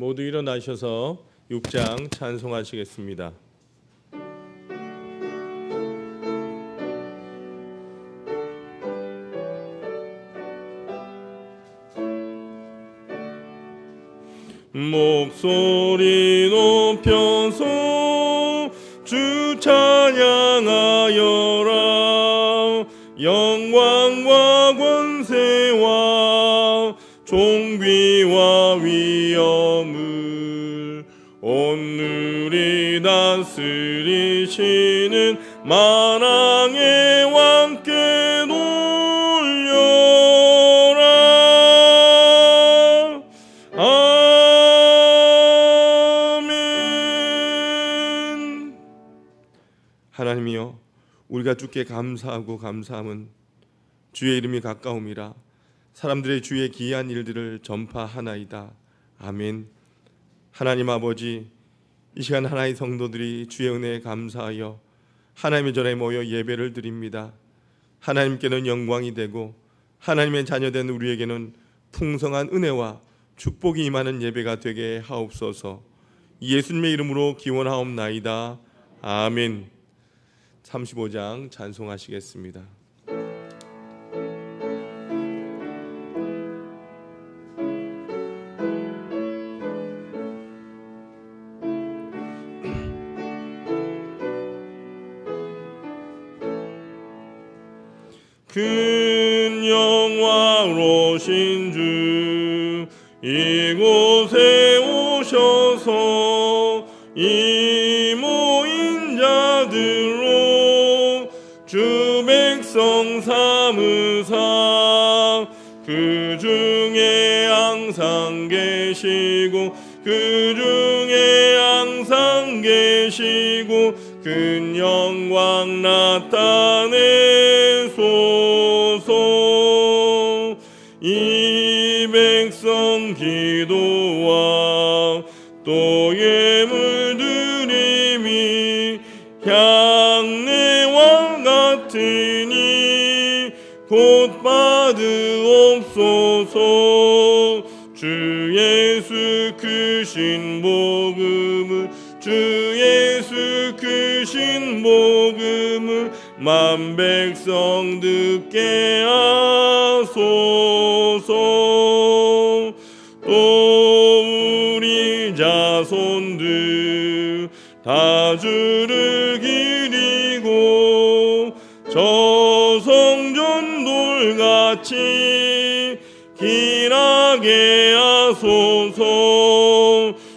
모두 일어나셔서 6장 찬송하시겠습니다. 목소리 높여서 주 찬양하여라. 영광과 권세와 존귀와 위엄을 온누리 다스리시는 만왕의 왕께 돌려라. 아멘. 하나님이여, 우리가 주께 감사하고 감사함은 주의 이름이 가까움이라 사람들의 주의 기이한 일들을 전파하나이다. 아멘. 하나님 아버지, 이 시간 하나의 성도들이 주의 은혜에 감사하여 하나님의 전에 모여 예배를 드립니다. 하나님께는 영광이 되고 하나님의 자녀된 우리에게는 풍성한 은혜와 축복이 임하는 예배가 되게 하옵소서. 예수님의 이름으로 기원하옵나이다. 아멘. 35장 찬송하시겠습니다. 큰 영광로신 주 이곳에 오셔서 이 모인 자들로 주 백성 삼으사 그 중에 항상 계시고 그 중에 항상 계시고 큰 영광 나타내소서. 이 백성 기도와 또 예물 드림이 향내와 같으니 곧 받으옵소서. 주 예수 크신 복음을 주 예수 크신 복음을 만 백성 듣게 하소서. 또 우리 자손들 다 주를 기리고 저 성전 돌같이 길하게 하소서.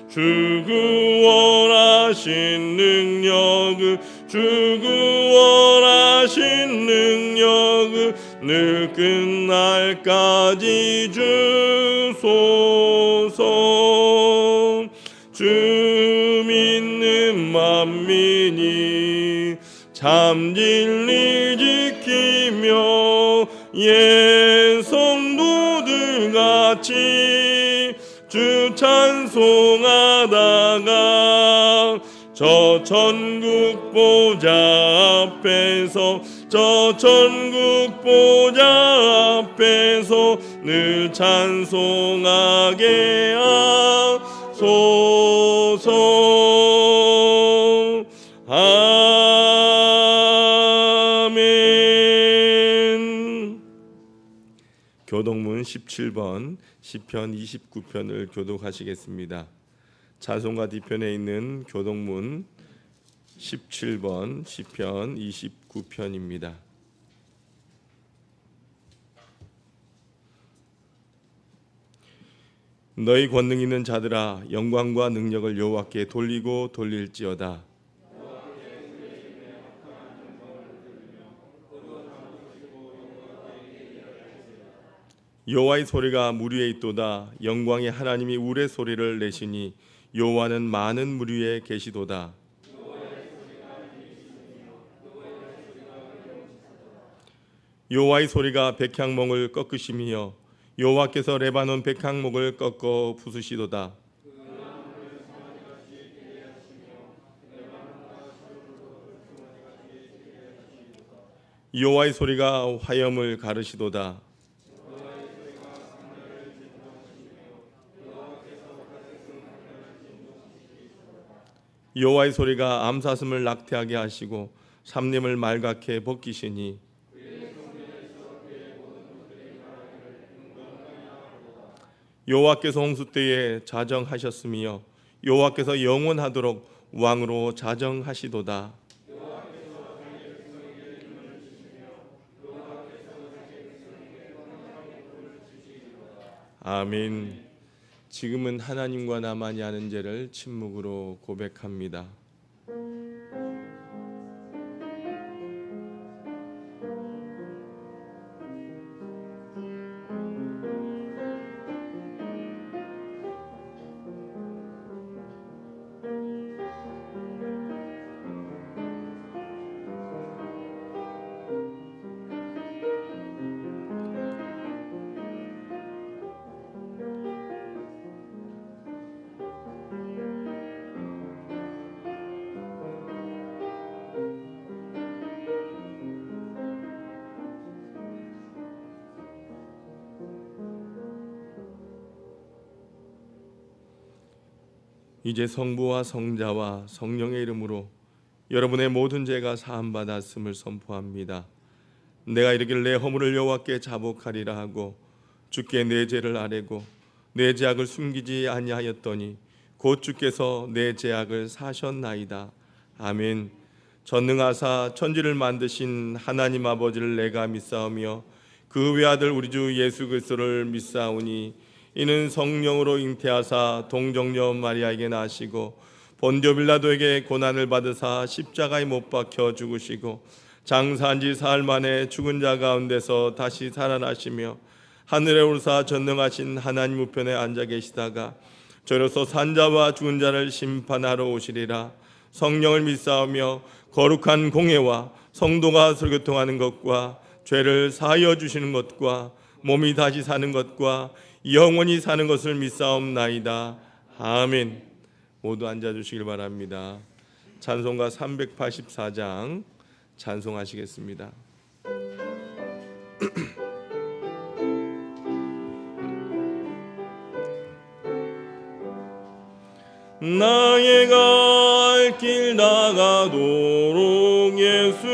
주 구원하신 능력을 주 구원하신 능력을 늘 끝날까지 주소서. 주 믿는 만민이 참 진리 지키며 옛 성도들 같이 주 찬송하다가 저 천국 보좌 앞에서 저 천국 보좌 앞에서 늘 찬송하게 하소서. 아멘. 교독문 17번 시편 29편을 교독하시겠습니다. 찬송가 뒤편에 있는 교독문 17번 시편 29편입니다. 너희 권능 있는 자들아, 영광과 능력을 여호와께 돌리고 돌릴지어다. 여호와의 소리가 물 위에 있도다. 영광의 하나님이 울의 소리를 내시니 여호와는 많은 물 위에 계시도다. 여호와의 소리가 백향목을 꺾으시며 여호와께서 레바논 백향목을 꺾어 부수시도다. 여호와의 소리가 화염을 가르시도다. 여호와의 소리가 암사슴을 낙태하게 하시고 삼림을 말갛게 벗기시니 여호와께서 홍수 때에 자정하셨으며 여호와께서 영원하도록 왕으로 자정하시도다. 아멘. 지금은 하나님과 나만이 아는 죄를 침묵으로 고백합니다. 이제 성부와 성자와 성령의 이름으로 여러분의 모든 죄가 사함받았음을 선포합니다. 내가 이르기를 내 허물을 여호와께 자복하리라 하고 주께 내 죄를 아뢰고 내 죄악을 숨기지 아니하였더니 곧 주께서 내 죄악을 사셨나이다. 아멘. 전능하사 천지를 만드신 하나님 아버지를 내가 믿사오며 그 외아들 우리 주 예수 그리스도를 믿사오니 이는 성령으로 잉태하사 동정녀 마리아에게 나시고 본디오 빌라도에게 고난을 받으사 십자가에 못 박혀 죽으시고 장사한 지 사흘 만에 죽은 자 가운데서 다시 살아나시며 하늘에 오르사 전능하신 하나님 우편에 앉아 계시다가 저로서 산자와 죽은 자를 심판하러 오시리라. 성령을 믿사오며 거룩한 공회와 성도가 설교통하는 것과 죄를 사하여 주시는 것과 몸이 다시 사는 것과 영원히 사는 것을 믿사옵나이다. 아멘. 모두 앉아주시길 바랍니다. 찬송가 384장 찬송하시겠습니다. 나의 갈 길 나가도록 예수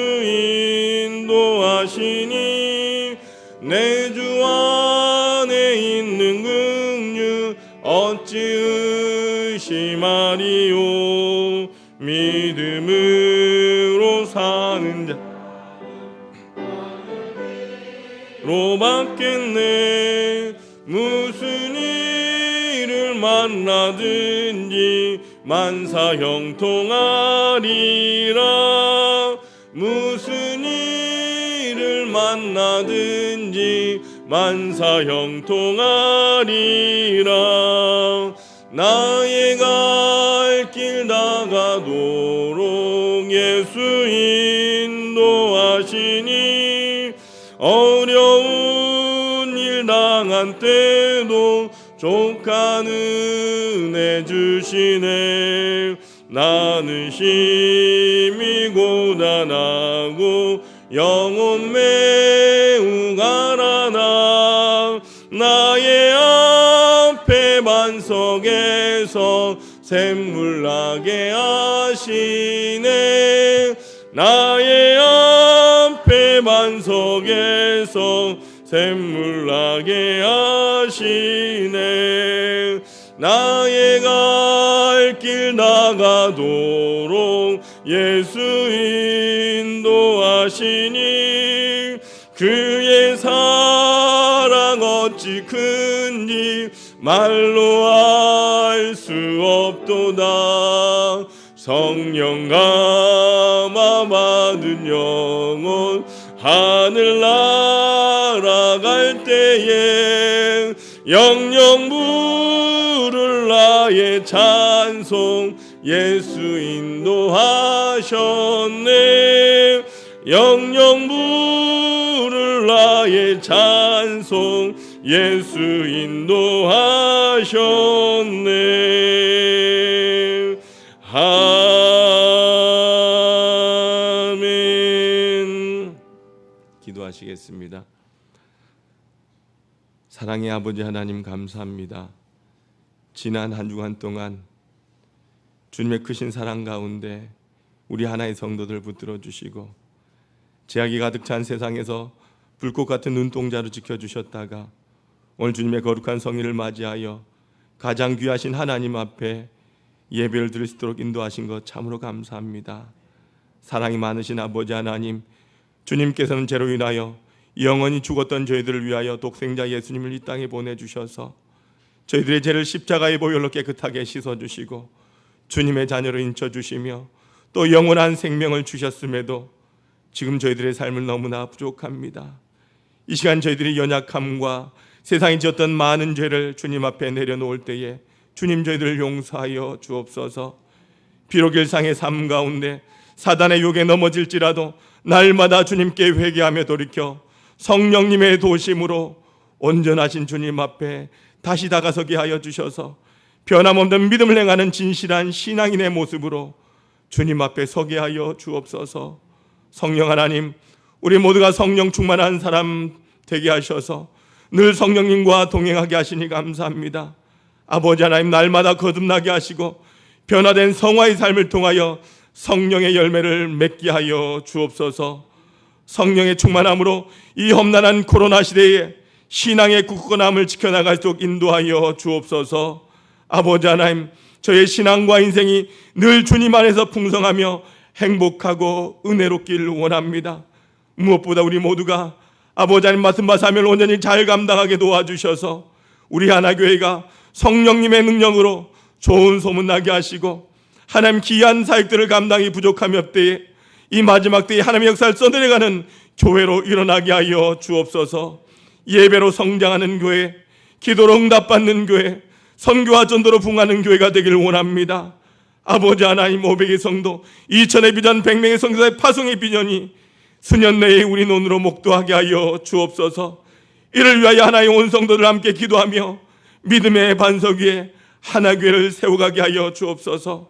인도하시니 내 주 안에 있는 긍휼 어찌 의심하리요. 믿음으로 사는 자로 받겠네. 무슨 일을 만나든지 만사 형통하리라. 무슨 일을 만나든지 만사 형통하리라. 나의 갈 길 나가도록 예수 인도하시니 어려운 일 당한 때도 족한 은혜 주시네. 나는 심히 고단하고 영혼 매우 가난하. 나의 앞에 반석에서 샘물 나게 하시네. 나의 앞에 반석에서 샘물 나게 하시네. 나의 갈 길 나가도록 예수 인도하시니 그의 사랑 어찌 큰지 말로 알 수 없도다. 성령 감화 받은 영혼 하늘 날아갈 때에 영영 부를 나의 찬송 예수 인도하셨네. 영영 부를 나의 찬송 예수 인도하셨네. 아멘. 기도하시겠습니다. 사랑의 아버지 하나님 감사합니다. 지난 한 주간 동안 주님의 크신 사랑 가운데 우리 하나의 성도들 붙들어 주시고 죄악이 가득 찬 세상에서 불꽃 같은 눈동자로 지켜주셨다가 오늘 주님의 거룩한 성일을 맞이하여 가장 귀하신 하나님 앞에 예배를 드릴 수 있도록 인도하신 것 참으로 감사합니다. 사랑이 많으신 아버지 하나님, 주님께서는 죄로 인하여 영원히 죽었던 저희들을 위하여 독생자 예수님을 이 땅에 보내주셔서 저희들의 죄를 십자가의 보혈로 깨끗하게 씻어주시고 주님의 자녀로 인쳐주시며 또 영원한 생명을 주셨음에도 지금 저희들의 삶은 너무나 부족합니다. 이 시간 저희들이 연약함과 세상이 지었던 많은 죄를 주님 앞에 내려놓을 때에 주님 저희들을 용서하여 주옵소서. 비록 일상의 삶 가운데 사단의 유혹에 넘어질지라도 날마다 주님께 회개하며 돌이켜 성령님의 도심으로 온전하신 주님 앞에 다시 다가서게 하여 주셔서 변함없는 믿음을 행하는 진실한 신앙인의 모습으로 주님 앞에 서게 하여 주옵소서. 성령 하나님, 우리 모두가 성령 충만한 사람 되게 하셔서 늘 성령님과 동행하게 하시니 감사합니다. 아버지 하나님, 날마다 거듭나게 하시고 변화된 성화의 삶을 통하여 성령의 열매를 맺게 하여 주옵소서. 성령의 충만함으로 이 험난한 코로나 시대에 신앙의 굳건함을 지켜나갈 수 있도록 인도하여 주옵소서. 아버지 하나님, 저의 신앙과 인생이 늘 주님 안에서 풍성하며 행복하고 은혜롭기를 원합니다. 무엇보다 우리 모두가 아버지 하나님 맡은 사명을 온전히 잘 감당하게 도와주셔서 우리 하나교회가 성령님의 능력으로 좋은 소문나게 하시고 하나님 귀한 사역들을 감당이 부족함이 없대에 이 마지막 때에 하나님의 역사를 써내려가는 교회로 일어나게 하여 주옵소서. 예배로 성장하는 교회, 기도로 응답받는 교회, 선교와 전도로 부흥하는 교회가 되기를 원합니다. 아버지 하나님, 500의 성도, 2000의 비전, 100명의 성도의 파송의 비전이 수년 내에 우리 눈으로 목도하게 하여 주옵소서. 이를 위하여 하나의 온 성도들 함께 기도하며 믿음의 반석 위에 하나교회를 세워가게 하여 주옵소서.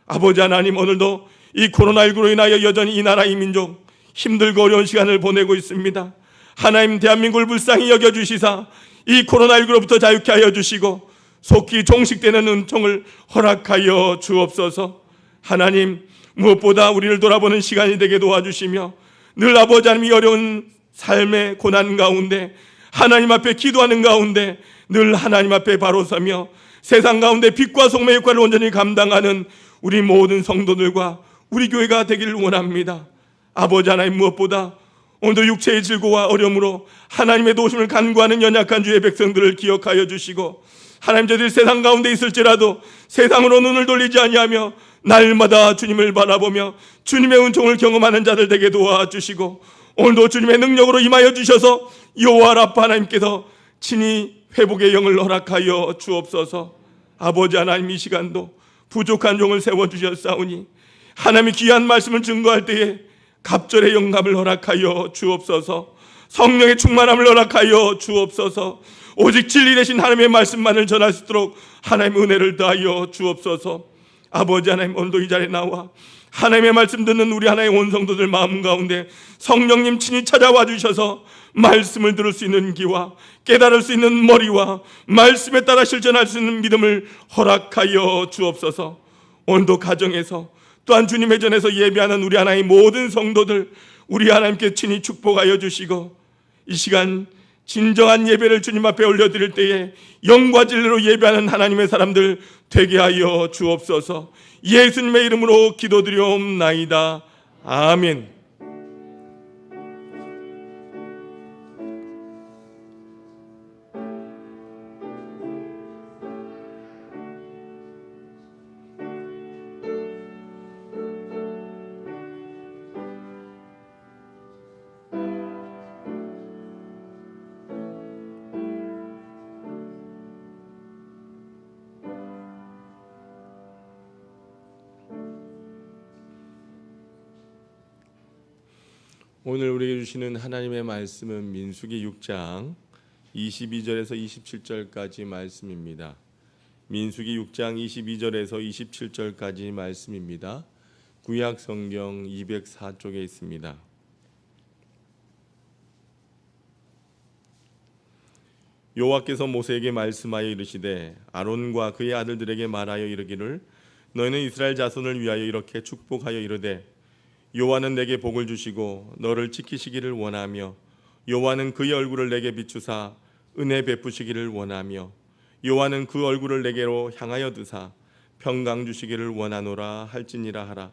아버지 하나님, 오늘도 이 코로나19로 인하여 여전히 이 나라 이 민족 힘들고 어려운 시간을 보내고 있습니다. 하나님, 대한민국을 불쌍히 여겨주시사 이 코로나19로부터 자유케 하여 주시고 속히 종식되는 은총을 허락하여 주옵소서. 하나님, 무엇보다 우리를 돌아보는 시간이 되게 도와주시며 늘 아버지 하나님, 이 어려운 삶의 고난 가운데 하나님 앞에 기도하는 가운데 늘 하나님 앞에 바로 서며 세상 가운데 빛과 소금의 역할을 온전히 감당하는 우리 모든 성도들과 우리 교회가 되기를 원합니다. 아버지 하나님, 무엇보다 오늘도 육체의 질고와 어려움으로 하나님의 도우심을 간구하는 연약한 주의 백성들을 기억하여 주시고 하나님, 저들이 세상 가운데 있을지라도 세상으로 눈을 돌리지 아니하며 날마다 주님을 바라보며 주님의 은총을 경험하는 자들 되게 도와주시고 오늘도 주님의 능력으로 임하여 주셔서 여호와 라파 하나님께서 친히 회복의 영을 허락하여 주옵소서. 아버지 하나님, 이 시간도 부족한 종을 세워주셨사오니 하나님의 귀한 말씀을 증거할 때에 갑절의 영감을 허락하여 주옵소서. 성령의 충만함을 허락하여 주옵소서. 오직 진리 되신 하나님의 말씀만을 전할 수 있도록 하나님의 은혜를 더하여 주옵소서. 아버지 하나님, 오늘도 이 자리에 나와 하나님의 말씀 듣는 우리 하나의 온 성도들 마음 가운데 성령님 친히 찾아와 주셔서 말씀을 들을 수 있는 귀와 깨달을 수 있는 머리와 말씀에 따라 실천할 수 있는 믿음을 허락하여 주옵소서. 오늘도 가정에서 또한 주님의 전에서 예배하는 우리 하나의 모든 성도들 우리 하나님께 친히 축복하여 주시고 이 시간 진정한 예배를 주님 앞에 올려드릴 때에 영과 진리로 예배하는 하나님의 사람들 되게 하여 주옵소서. 예수님의 이름으로 기도드리옵나이다. 아멘. 오늘 우리에게 주시는 하나님의 말씀은 민수기 6장 22절에서 27절까지 말씀입니다. 민수기 6장 22절에서 27절까지 말씀입니다. 구약 성경 204쪽에 있습니다. 여호와께서 모세에게 말씀하여 이르시되 아론과 그의 아들들에게 말하여 이르기를 너희는 이스라엘 자손을 위하여 이렇게 축복하여 이르되 여호와는 내게 복을 주시고 너를 지키시기를 원하며 여호와는 그의 얼굴을 내게 비추사 은혜 베푸시기를 원하며 여호와는 그 얼굴을 내게로 향하여 드사 평강 주시기를 원하노라 할지니라 하라.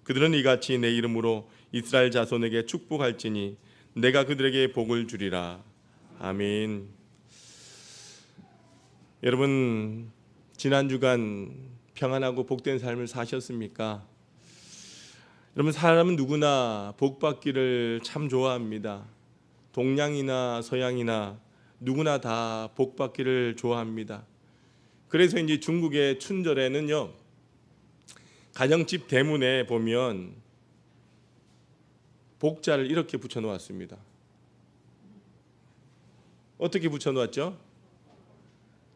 그들은 이같이 내 이름으로 이스라엘 자손에게 축복할지니 내가 그들에게 복을 주리라. 아멘. 여러분, 지난 주간 평안하고 복된 삶을 사셨습니까? 여러분, 사람은 누구나 복 받기를 참 좋아합니다. 동양이나 서양이나 누구나 다 복 받기를 좋아합니다. 그래서 이제 중국의 춘절에는요, 가정집 대문에 보면 복자를 이렇게 붙여 놓았습니다. 어떻게 붙여 놓았죠?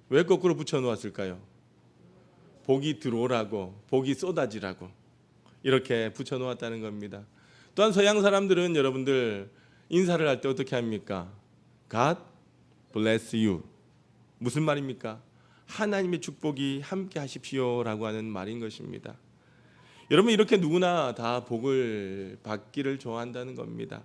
왜 거꾸로 붙여 놓았을까요? 복이 들어오라고, 복이 쏟아지라고 이렇게 붙여 놓았다는 겁니다. 또한 서양 사람들은 여러분들 인사를 할 때 어떻게 합니까? God bless you. 무슨 말입니까? 하나님의 축복이 함께 하십시오라고 하는 말인 것입니다. 여러분, 이렇게 누구나 다 복을 받기를 좋아한다는 겁니다.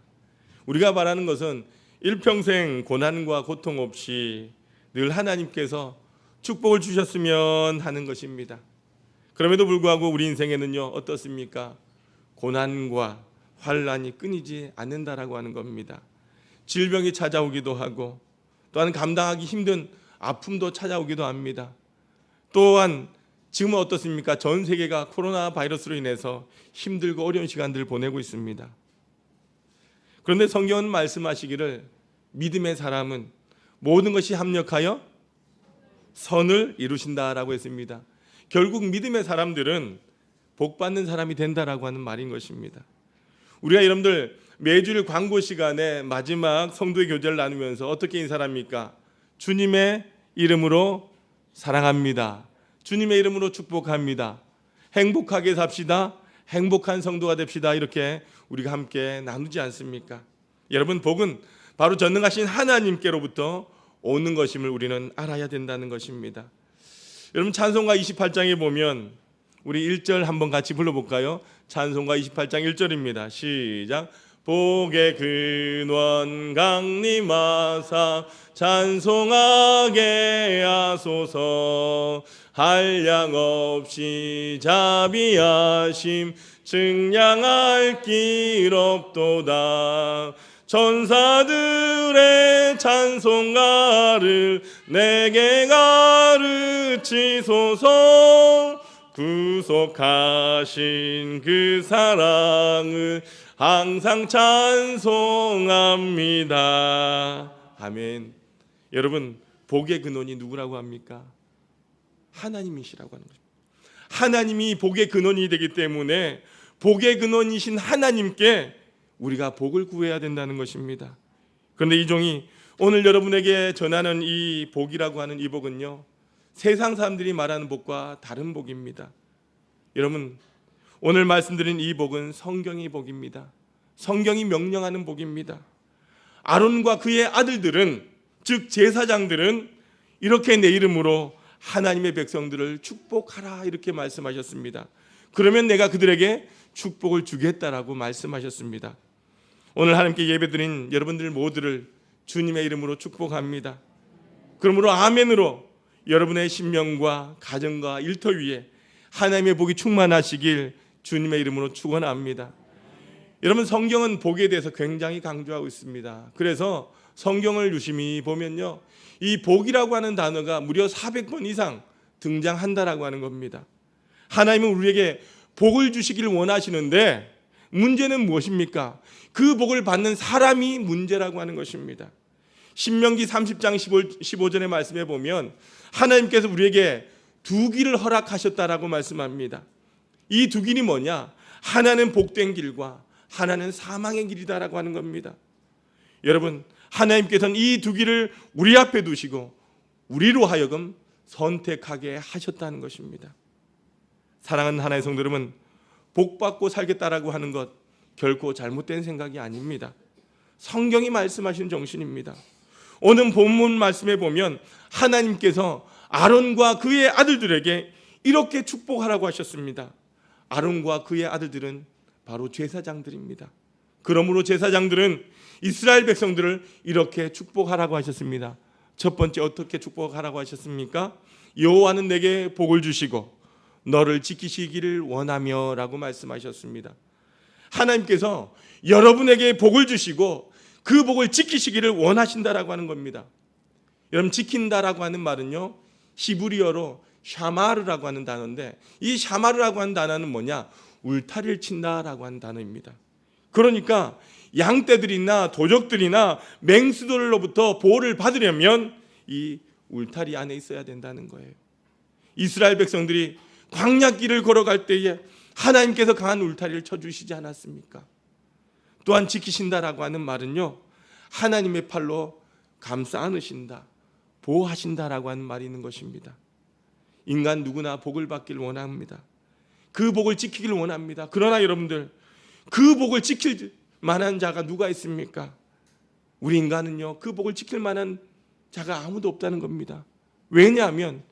우리가 바라는 것은 일평생 고난과 고통 없이 늘 하나님께서 축복을 주셨으면 하는 것입니다. 그럼에도 불구하고 우리 인생에는요, 어떻습니까? 고난과 환난이 끊이지 않는다라고 하는 겁니다. 질병이 찾아오기도 하고 또한 감당하기 힘든 아픔도 찾아오기도 합니다. 또한 지금은 어떻습니까? 전 세계가 코로나 바이러스로 인해서 힘들고 어려운 시간들을 보내고 있습니다. 그런데 성경은 말씀하시기를 믿음의 사람은 모든 것이 합력하여 선을 이루신다라고 했습니다. 결국 믿음의 사람들은 복받는 사람이 된다라고 하는 말인 것입니다. 우리가 여러분들 매주일 광고 시간에 마지막 성도의 교제를 나누면서 어떻게 인사합니까? 주님의 이름으로 사랑합니다. 주님의 이름으로 축복합니다. 행복하게 삽시다. 행복한 성도가 됩시다. 이렇게 우리가 함께 나누지 않습니까? 여러분, 복은 바로 전능하신 하나님께로부터 오는 것임을 우리는 알아야 된다는 것입니다. 여러분, 찬송가 28장에 보면 우리 1절 한번 같이 불러볼까요? 찬송가 28장 1절입니다. 시작. 복의 근원 강림하사 찬송하게 하소서. 한량없이 자비하심 증량할 길 없도다. 천사들의 찬송가를 내게 가르치소서. 구속하신 그 사랑을 항상 찬송합니다. 아멘. 여러분, 복의 근원이 누구라고 합니까? 하나님이시라고 하는 것입니다. 하나님이 복의 근원이 되기 때문에 복의 근원이신 하나님께 우리가 복을 구해야 된다는 것입니다. 그런데 이 종이 오늘 여러분에게 전하는 이 복이라고 하는 이 복은요, 세상 사람들이 말하는 복과 다른 복입니다. 여러분, 오늘 말씀드린 이 복은 성경의 복입니다. 성경이 명령하는 복입니다. 아론과 그의 아들들은, 즉 제사장들은 이렇게 내 이름으로 하나님의 백성들을 축복하라 이렇게 말씀하셨습니다. 그러면 내가 그들에게 축복을 주겠다라고 말씀하셨습니다. 오늘 하나님께 예배드린 여러분들 모두를 주님의 이름으로 축복합니다. 그러므로 아멘으로 여러분의 심령과 가정과 일터 위에 하나님의 복이 충만하시길 주님의 이름으로 축원합니다. 여러분, 성경은 복에 대해서 굉장히 강조하고 있습니다. 그래서 성경을 유심히 보면요, 이 복이라고 하는 단어가 무려 400번 이상 등장한다라고 하는 겁니다. 하나님은 우리에게 복을 주시기를 원하시는데 문제는 무엇입니까? 그 복을 받는 사람이 문제라고 하는 것입니다. 신명기 30장 15절의 말씀에 보면 하나님께서 우리에게 두 길을 허락하셨다라고 말씀합니다. 이 두 길이 뭐냐? 하나는 복된 길과 하나는 사망의 길이다라고 하는 겁니다. 여러분, 하나님께서는 이 두 길을 우리 앞에 두시고 우리로 하여금 선택하게 하셨다는 것입니다. 사랑하는 하나님의 성도 여러분, 복받고 살겠다라고 하는 것 결코 잘못된 생각이 아닙니다. 성경이 말씀하신 정신입니다. 오늘 본문 말씀에 보면 하나님께서 아론과 그의 아들들에게 이렇게 축복하라고 하셨습니다. 아론과 그의 아들들은 바로 제사장들입니다. 그러므로 제사장들은 이스라엘 백성들을 이렇게 축복하라고 하셨습니다. 첫 번째 어떻게 축복하라고 하셨습니까? 여호와는 내게 복을 주시고 너를 지키시기를 원하며 라고 말씀하셨습니다. 하나님께서 여러분에게 복을 주시고 그 복을 지키시기를 원하신다라고 하는 겁니다. 여러분, 지킨다라고 하는 말은요, 히브리어로 샤마르라고 하는 단어인데, 이 샤마르라고 하는 단어는 뭐냐? 울타리를 친다라고 하는 단어입니다. 그러니까 양떼들이나 도적들이나 맹수들로부터 보호를 받으려면 이 울타리 안에 있어야 된다는 거예요. 이스라엘 백성들이 광야길을 걸어갈 때에 하나님께서 강한 울타리를 쳐주시지 않았습니까? 또한 지키신다라고 하는 말은요, 하나님의 팔로 감싸 안으신다, 보호하신다라고 하는 말이 있는 것입니다. 인간 누구나 복을 받기를 원합니다. 그 복을 지키기를 원합니다. 그러나 여러분들, 그 복을 지킬 만한 자가 누가 있습니까? 우리 인간은요, 그 복을 지킬 만한 자가 아무도 없다는 겁니다. 왜냐하면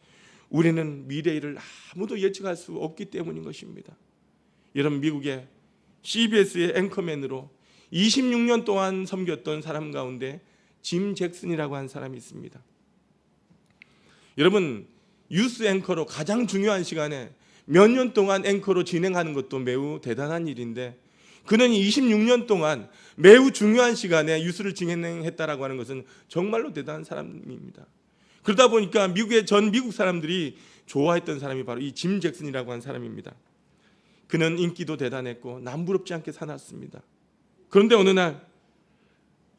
우리는 미래를 아무도 예측할 수 없기 때문인 것입니다. 여러분, 미국의 CBS의 앵커맨으로 26년 동안 섬겼던 사람 가운데 짐 잭슨이라고 하는 사람이 있습니다. 여러분, 뉴스 앵커로 가장 중요한 시간에 몇 년 동안 앵커로 진행하는 것도 매우 대단한 일인데, 그는 26년 동안 매우 중요한 시간에 뉴스를 진행했다라고 하는 것은 정말로 대단한 사람입니다. 그러다 보니까 미국의 전 미국 사람들이 좋아했던 사람이 바로 이 짐 잭슨이라고 하는 사람입니다. 그는 인기도 대단했고 남부럽지 않게 살았습니다. 그런데 어느 날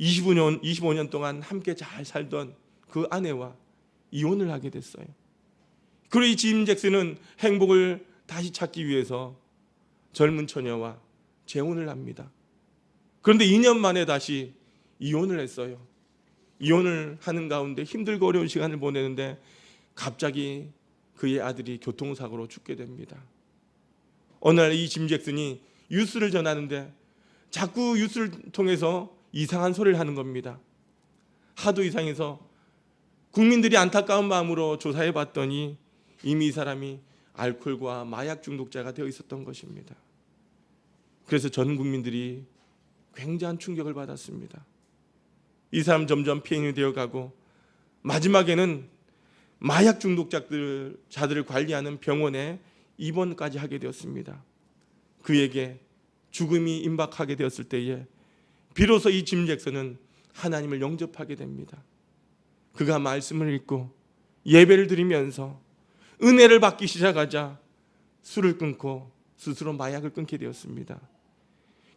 25년 동안 함께 잘 살던 그 아내와 이혼을 하게 됐어요. 그리고 이 짐 잭슨은 행복을 다시 찾기 위해서 젊은 처녀와 재혼을 합니다. 그런데 2년 만에 다시 이혼을 했어요. 이혼을 하는 가운데 힘들고 어려운 시간을 보내는데 갑자기 그의 아들이 교통사고로 죽게 됩니다. 어느 날 이 짐 잭슨이 뉴스를 전하는데 자꾸 뉴스를 통해서 이상한 소리를 하는 겁니다. 하도 이상해서 국민들이 안타까운 마음으로 조사해 봤더니 이미 이 사람이 알코올과 마약 중독자가 되어 있었던 것입니다. 그래서 전 국민들이 굉장한 충격을 받았습니다. 이 사람 점점 피해인이 되어가고 마지막에는 마약 중독자들을 관리하는 병원에 입원까지 하게 되었습니다. 그에게 죽음이 임박하게 되었을 때에 비로소 이 짐 잭슨은 하나님을 영접하게 됩니다. 그가 말씀을 읽고 예배를 드리면서 은혜를 받기 시작하자 술을 끊고 스스로 마약을 끊게 되었습니다.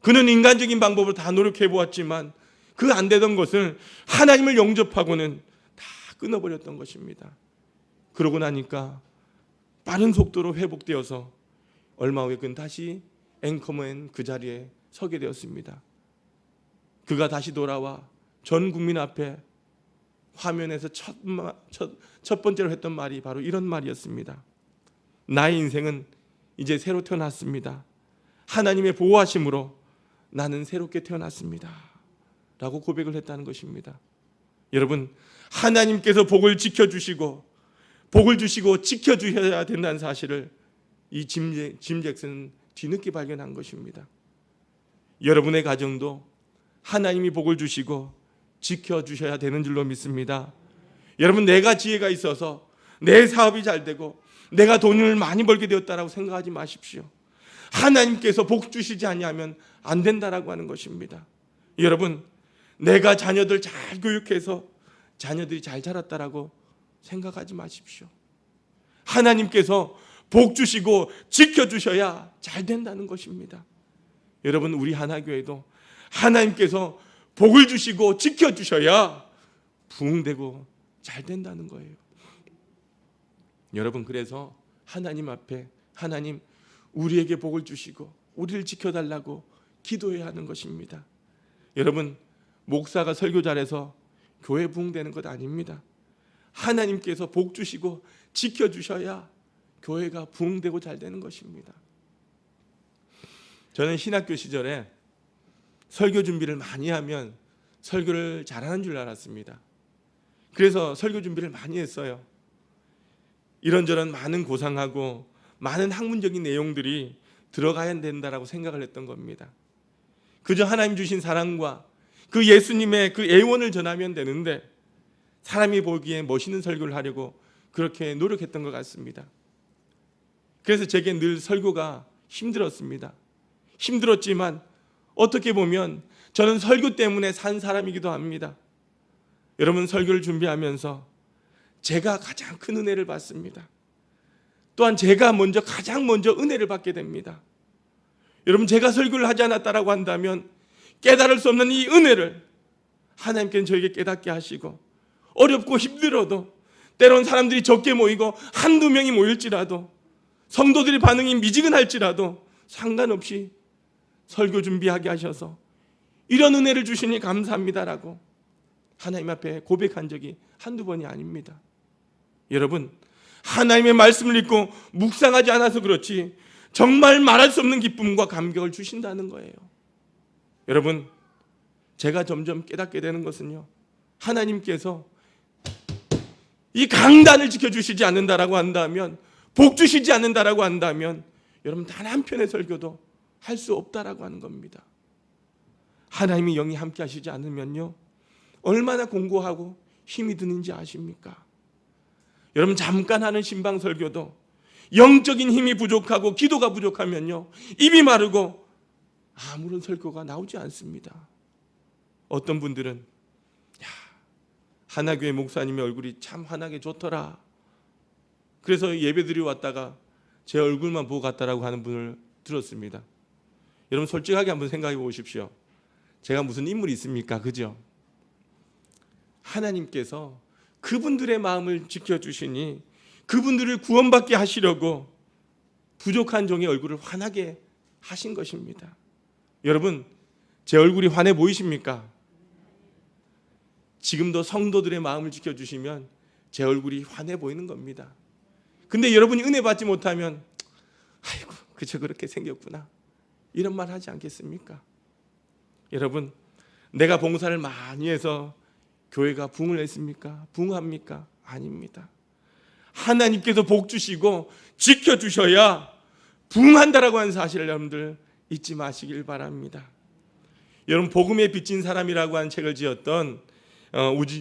그는 인간적인 방법으로 다 노력해 보았지만 그 안 되던 것을 하나님을 영접하고는 다 끊어버렸던 것입니다. 그러고 나니까 빠른 속도로 회복되어서 얼마 후에 그는 다시 앵커맨 그 자리에 서게 되었습니다. 그가 다시 돌아와 전 국민 앞에 화면에서 첫 번째로 했던 말이 바로 이런 말이었습니다. 나의 인생은 이제 새로 태어났습니다. 하나님의 보호하심으로 나는 새롭게 태어났습니다. 라고 고백을 했다는 것입니다. 여러분, 하나님께서 복을 지켜주시고 복을 주시고 지켜주셔야 된다는 사실을 이 짐 잭슨은 뒤늦게 발견한 것입니다. 여러분의 가정도 하나님이 복을 주시고 지켜주셔야 되는 줄로 믿습니다. 여러분, 내가 지혜가 있어서 내 사업이 잘 되고 내가 돈을 많이 벌게 되었다라고 생각하지 마십시오. 하나님께서 복 주시지 아니하면 안 된다라고 하는 것입니다. 여러분, 내가 자녀들 잘 교육해서 자녀들이 잘 자랐다라고 생각하지 마십시오. 하나님께서 복 주시고 지켜주셔야 잘 된다는 것입니다. 여러분, 우리 하나교회도 하나님께서 복을 주시고 지켜주셔야 부흥되고 잘 된다는 거예요. 여러분, 그래서 하나님 앞에 하나님 우리에게 복을 주시고 우리를 지켜달라고 기도해야 하는 것입니다. 여러분, 목사가 설교 잘해서 교회 부흥되는 것 아닙니다. 하나님께서 복 주시고 지켜주셔야 교회가 부흥되고 잘 되는 것입니다. 저는 신학교 시절에 설교 준비를 많이 하면 설교를 잘하는 줄 알았습니다. 그래서 설교 준비를 많이 했어요. 이런저런 많은 고상하고 많은 학문적인 내용들이 들어가야 된다라고 생각을 했던 겁니다. 그저 하나님 주신 사랑과 그 예수님의 그 애원을 전하면 되는데 사람이 보기에 멋있는 설교를 하려고 그렇게 노력했던 것 같습니다. 그래서 제게 늘 설교가 힘들었습니다. 힘들었지만 어떻게 보면 저는 설교 때문에 산 사람이기도 합니다. 여러분, 설교를 준비하면서 제가 가장 큰 은혜를 받습니다. 또한 제가 가장 먼저 은혜를 받게 됩니다. 여러분, 제가 설교를 하지 않았다라고 한다면 깨달을 수 없는 이 은혜를 하나님께는 저에게 깨닫게 하시고, 어렵고 힘들어도 때론 사람들이 적게 모이고 한두 명이 모일지라도, 성도들의 반응이 미지근할지라도 상관없이 설교 준비하게 하셔서 이런 은혜를 주시니 감사합니다라고 하나님 앞에 고백한 적이 한두 번이 아닙니다. 여러분, 하나님의 말씀을 읽고 묵상하지 않아서 그렇지 정말 말할 수 없는 기쁨과 감격을 주신다는 거예요. 여러분, 제가 점점 깨닫게 되는 것은요, 하나님께서 이 강단을 지켜주시지 않는다라고 한다면, 복 주시지 않는다라고 한다면 여러분, 단 한 편의 설교도 할 수 없다라고 하는 겁니다. 하나님이 영이 함께 하시지 않으면요, 얼마나 공고하고 힘이 드는지 아십니까? 여러분, 잠깐 하는 신방 설교도 영적인 힘이 부족하고 기도가 부족하면요, 입이 마르고 아무런 설교가 나오지 않습니다. 어떤 분들은 하나교회 목사님의 얼굴이 참 환하게 좋더라, 그래서 예배드리러 왔다가 제 얼굴만 보고 갔다라고 하는 분을 들었습니다. 여러분, 솔직하게 한번 생각해 보십시오. 제가 무슨 인물이 있습니까? 그죠? 하나님께서 그분들의 마음을 지켜주시니 그분들을 구원받게 하시려고 부족한 종의 얼굴을 환하게 하신 것입니다. 여러분, 제 얼굴이 환해 보이십니까? 지금도 성도들의 마음을 지켜주시면 제 얼굴이 환해 보이는 겁니다. 근데 여러분이 은혜 받지 못하면 아이고, 그저 그렇게 생겼구나, 이런 말 하지 않겠습니까? 여러분, 내가 봉사를 많이 해서 교회가 부흥을 했습니까? 부흥합니까? 아닙니다. 하나님께서 복 주시고 지켜주셔야 부흥한다라고 하는 사실을 여러분들 잊지 마시길 바랍니다. 여러분, 복음에 빚진 사람이라고 하는 책을 지었던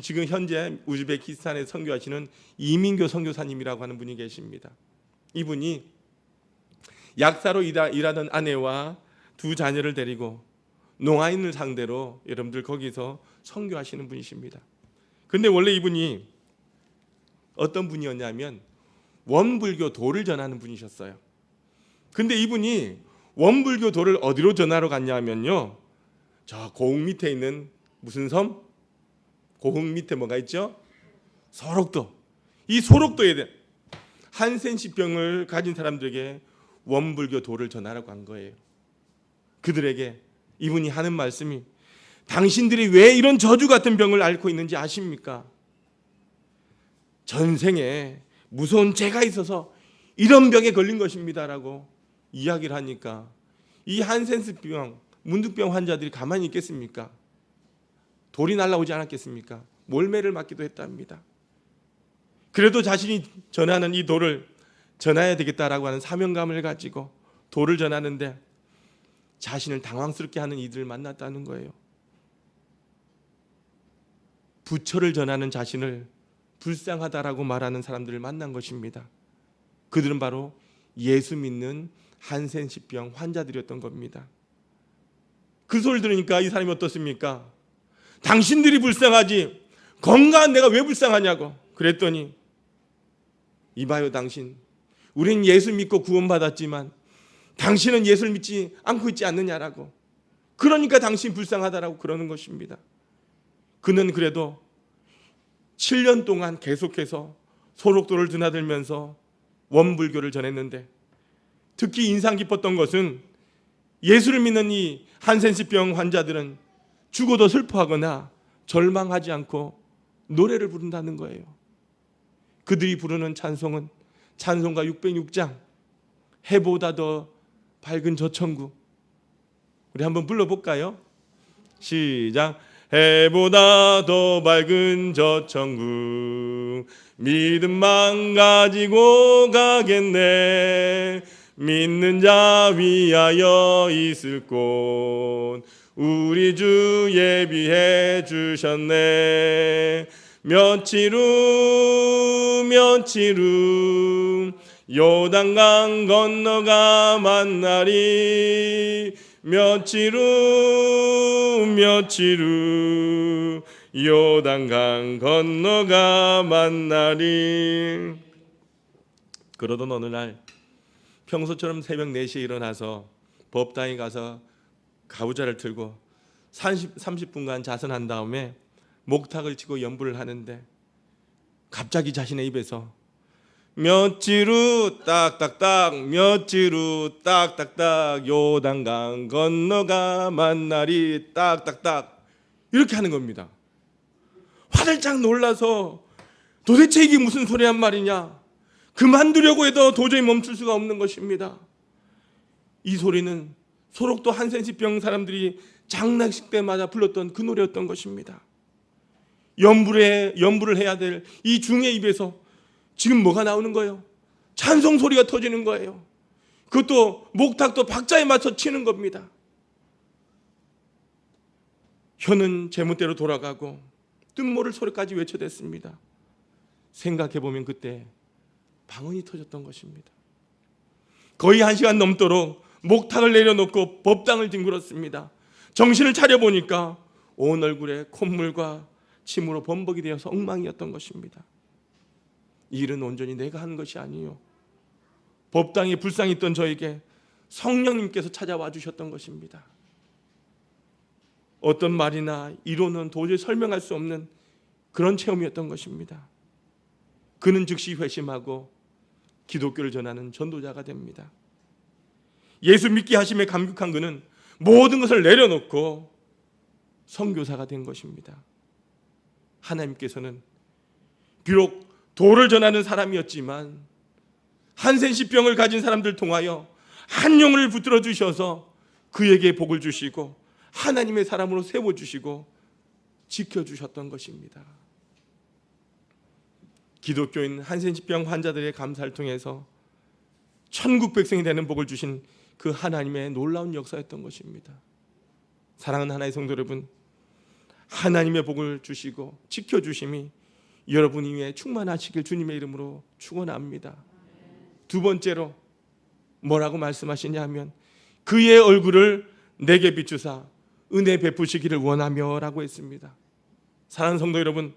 지금 현재 우즈베키스탄에 선교하시는 이민교 선교사님이라고 하는 분이 계십니다. 이분이 약사로 일하던 아내와 두 자녀를 데리고 농아인을 상대로 여러분들 거기서 선교하시는 분이십니다. 근데 원래 이분이 어떤 분이었냐면 원불교 도를 전하는 분이셨어요. 근데 이분이 원불교 도를 어디로 전하러 갔냐면요, 저 고흥 밑에 있는 무슨 섬? 고흥 밑에 뭐가 있죠? 소록도. 이 소록도에 한센시병을 가진 사람들에게 원불교 도를 전하라고 한 거예요. 그들에게 이분이 하는 말씀이, 당신들이 왜 이런 저주 같은 병을 앓고 있는지 아십니까? 전생에 무서운 죄가 있어서 이런 병에 걸린 것입니다라고 이야기를 하니까 이 한센스병, 문득병 환자들이 가만히 있겠습니까? 돌이 날라오지 않았겠습니까? 몰매를 맞기도 했답니다. 그래도 자신이 전하는 이 돌을 전해야 되겠다라고 하는 사명감을 가지고 돌을 전하는데 자신을 당황스럽게 하는 이들을 만났다는 거예요. 부처를 전하는 자신을 불쌍하다라고 말하는 사람들을 만난 것입니다. 그들은 바로 예수 믿는 한센시병 환자들이었던 겁니다. 그 소리를 들으니까 이 사람이 어떻습니까? 당신들이 불쌍하지 건강한 내가 왜 불쌍하냐고 그랬더니, 이봐요 당신, 우린 예수 믿고 구원받았지만 당신은 예수를 믿지 않고 있지 않느냐라고, 그러니까 당신 불쌍하다라고 그러는 것입니다. 그는 그래도 7년 동안 계속해서 소록도를 드나들면서 원불교를 전했는데, 특히 인상 깊었던 것은 예수를 믿는 이 한센시병 환자들은 죽어도 슬퍼하거나 절망하지 않고 노래를 부른다는 거예요. 그들이 부르는 찬송은 찬송가 606장, 해보다 더 밝은 저 천국. 우리 한번 불러볼까요? 시작. 해보다 더 밝은 저 천국, 믿음만 가지고 가겠네. 믿는 자 위하여 있을 곳 우리 주 예비해 주셨네. 며칠 후 요단강 건너가 만나리. 며칠 후 요단강 건너가 만나리. 그러던 어느 날 평소처럼 새벽 4시에 일어나서 법당에 가서 가부좌를 틀고 30분간 자선한 다음에 목탁을 치고 연부를 하는데 갑자기 자신의 입에서 며칠 후 딱딱딱 며칠 후 딱딱딱 요단강 건너가 만나리 딱딱딱 이렇게 하는 겁니다. 화들짝 놀라서 도대체 이게 무슨 소리란 말이냐, 그만두려고 해도 도저히 멈출 수가 없는 것입니다. 이 소리는 소록도 한센시병 사람들이 장례식 때마다 불렀던 그 노래였던 것입니다. 연부를 해야 될 이 중의 입에서 지금 뭐가 나오는 거예요? 찬송 소리가 터지는 거예요. 그것도 목탁도 박자에 맞춰 치는 겁니다. 혀는 제멋대로 돌아가고 뜻모를 소리까지 외쳐댔습니다. 생각해보면 그때 방언이 터졌던 것입니다. 거의 1시간 넘도록 목탁을 내려놓고 법당을 뒹굴었습니다. 정신을 차려보니까 온 얼굴에 콧물과 침으로 범벅이 되어서 엉망이었던 것입니다. 이 일은 온전히 내가 한 것이 아니요, 법당에 불쌍히 있던 저에게 성령님께서 찾아와 주셨던 것입니다. 어떤 말이나 이론은 도저히 설명할 수 없는 그런 체험이었던 것입니다. 그는 즉시 회심하고 기독교를 전하는 전도자가 됩니다. 예수 믿게 하심에 감격한 그는 모든 것을 내려놓고 선교사가 된 것입니다. 하나님께서는 비록 도를 전하는 사람이었지만 한센시병을 가진 사람들 통하여 한 영혼을 붙들어 주셔서 그에게 복을 주시고 하나님의 사람으로 세워주시고 지켜주셨던 것입니다. 기독교인 한센시병 환자들의 감사를 통해서 천국 백성이 되는 복을 주신 그 하나님의 놀라운 역사였던 것입니다. 사랑하는 하나의 성도 여러분, 하나님의 복을 주시고 지켜주심이 여러분 위에 충만하시길 주님의 이름으로 축원합니다. 두 번째로 뭐라고 말씀하시냐 하면 그의 얼굴을 내게 비추사 은혜 베푸시기를 원하며 라고 했습니다. 사랑하는 성도 여러분,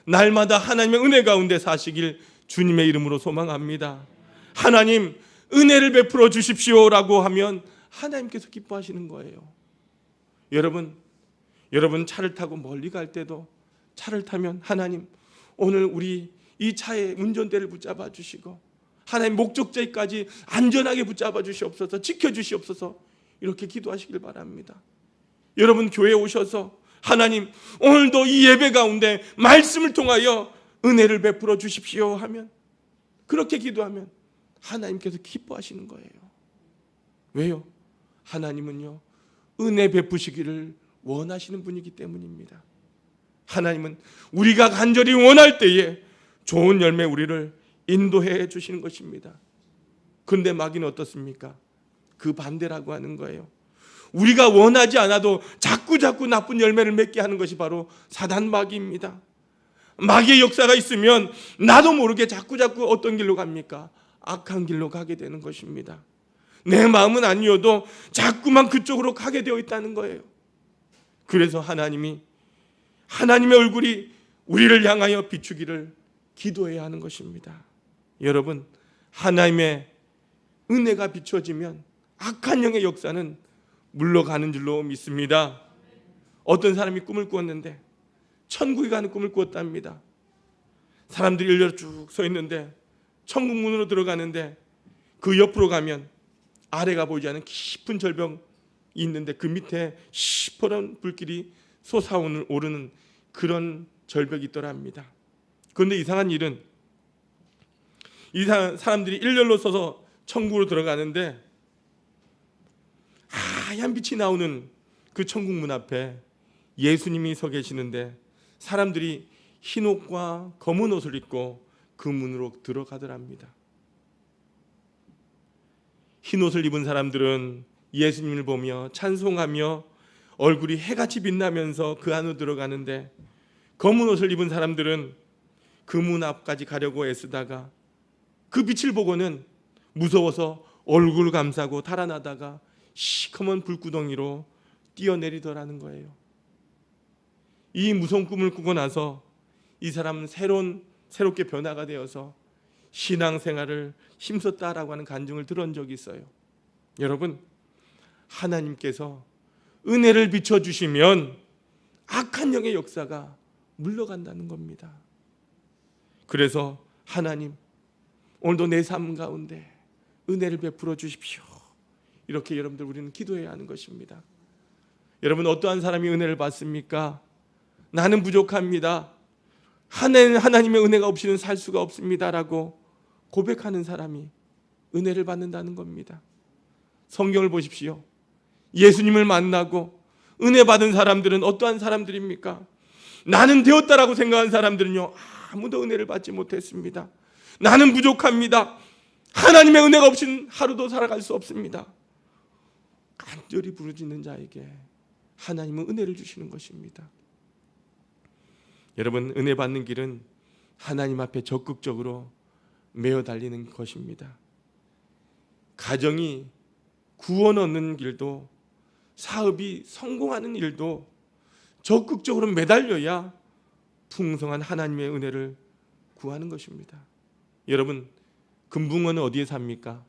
날마다 하나님의 은혜 가운데 사시길 주님의 이름으로 소망합니다. 하나님 은혜를 베풀어 주십시오 라고 하면 하나님께서 기뻐하시는 거예요. 여러분 차를 타고 멀리 갈 때도 차를 타면 하나님 오늘 우리 이 차의 운전대를 붙잡아 주시고 하나님 목적지까지 안전하게 붙잡아 주시옵소서, 지켜 주시옵소서, 이렇게 기도하시길 바랍니다. 여러분 교회에 오셔서 하나님 오늘도 이 예배 가운데 말씀을 통하여 은혜를 베풀어 주십시오 하면, 그렇게 기도하면 하나님께서 기뻐하시는 거예요. 왜요? 하나님은요 은혜 베푸시기를 원하시는 분이기 때문입니다. 하나님은 우리가 간절히 원할 때에 좋은 열매 우리를 인도해 주시는 것입니다. 그런데 마귀는 어떻습니까? 그 반대라고 하는 거예요. 우리가 원하지 않아도 자꾸 나쁜 열매를 맺게 하는 것이 바로 사단 마귀입니다. 마귀의 역사가 있으면 나도 모르게 자꾸 어떤 길로 갑니까? 악한 길로 가게 되는 것입니다. 내 마음은 아니어도 자꾸만 그쪽으로 가게 되어 있다는 거예요. 그래서 하나님의 얼굴이 우리를 향하여 비추기를 기도해야 하는 것입니다. 여러분, 하나님의 은혜가 비춰지면 악한 영의 역사는 물러가는 줄로 믿습니다. 어떤 사람이 꿈을 꾸었는데 천국에 가는 꿈을 꾸었답니다. 사람들이 일렬로 쭉 서 있는데 천국 문으로 들어가는데 그 옆으로 가면 아래가 보이지 않는 깊은 절벽이 있는데 그 밑에 시퍼런 불길이 솟아오르는 그런 절벽이 있더랍니다. 그런데 이상한 일은 사람들이 일렬로 서서 천국으로 들어가는데 하얀 빛이 나오는 그 천국 문 앞에 예수님이 서 계시는데 사람들이 흰 옷과 검은 옷을 입고 그 문으로 들어가더랍니다. 흰 옷을 입은 사람들은 예수님을 보며 찬송하며 얼굴이 해같이 빛나면서 그 안으로 들어가는데, 검은 옷을 입은 사람들은 그 문 앞까지 가려고 애쓰다가 그 빛을 보고는 무서워서 얼굴 감싸고 달아나다가 시커먼 불구덩이로 뛰어내리더라는 거예요. 이 무서운 꿈을 꾸고 나서 이 사람은 새롭게 변화가 되어서 신앙생활을 힘썼다라고 하는 간증을 들은 적이 있어요. 여러분, 하나님께서 은혜를 비춰주시면 악한 영의 역사가 물러간다는 겁니다. 그래서 하나님, 오늘도 내 삶 가운데 은혜를 베풀어 주십시오. 이렇게 여러분들 우리는 기도해야 하는 것입니다. 여러분, 어떠한 사람이 은혜를 받습니까? 나는 부족합니다. 하나님의 은혜가 없이는 살 수가 없습니다라고 고백하는 사람이 은혜를 받는다는 겁니다. 성경을 보십시오. 예수님을 만나고 은혜 받은 사람들은 어떠한 사람들입니까? 나는 되었다라고 생각한 사람들은요, 아무도 은혜를 받지 못했습니다. 나는 부족합니다. 하나님의 은혜가 없이는 하루도 살아갈 수 없습니다. 간절히 부르짖는 자에게 하나님은 은혜를 주시는 것입니다. 여러분, 은혜 받는 길은 하나님 앞에 적극적으로 매어 달리는 것입니다. 가정이 구원 얻는 길도, 사업이 성공하는 일도 적극적으로 매달려야 풍성한 하나님의 은혜를 구하는 것입니다. 여러분, 금붕어는 어디에 삽니까?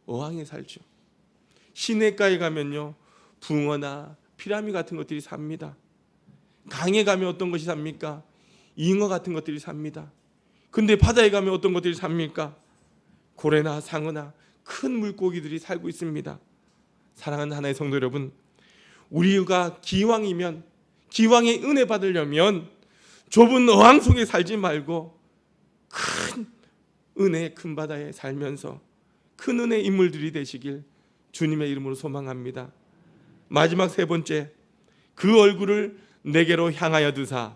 어항에 살죠. 시냇가에 가면요, 붕어나 피라미 같은 것들이 삽니다. 강에 가면 어떤 것이 삽니까? 잉어 같은 것들이 삽니다. 근데 바다에 가면 어떤 것들이 삽니까? 고래나 상어나 큰 물고기들이 살고 있습니다. 사랑하는 하나의 성도 여러분, 우리가 기왕이면, 기왕의 은혜 받으려면 좁은 어항 속에 살지 말고 큰 은혜의 큰 바다에 살면서 큰 은혜의 인물들이 되시길 주님의 이름으로 소망합니다. 마지막 세 번째, 그 얼굴을 내게로 향하여 두사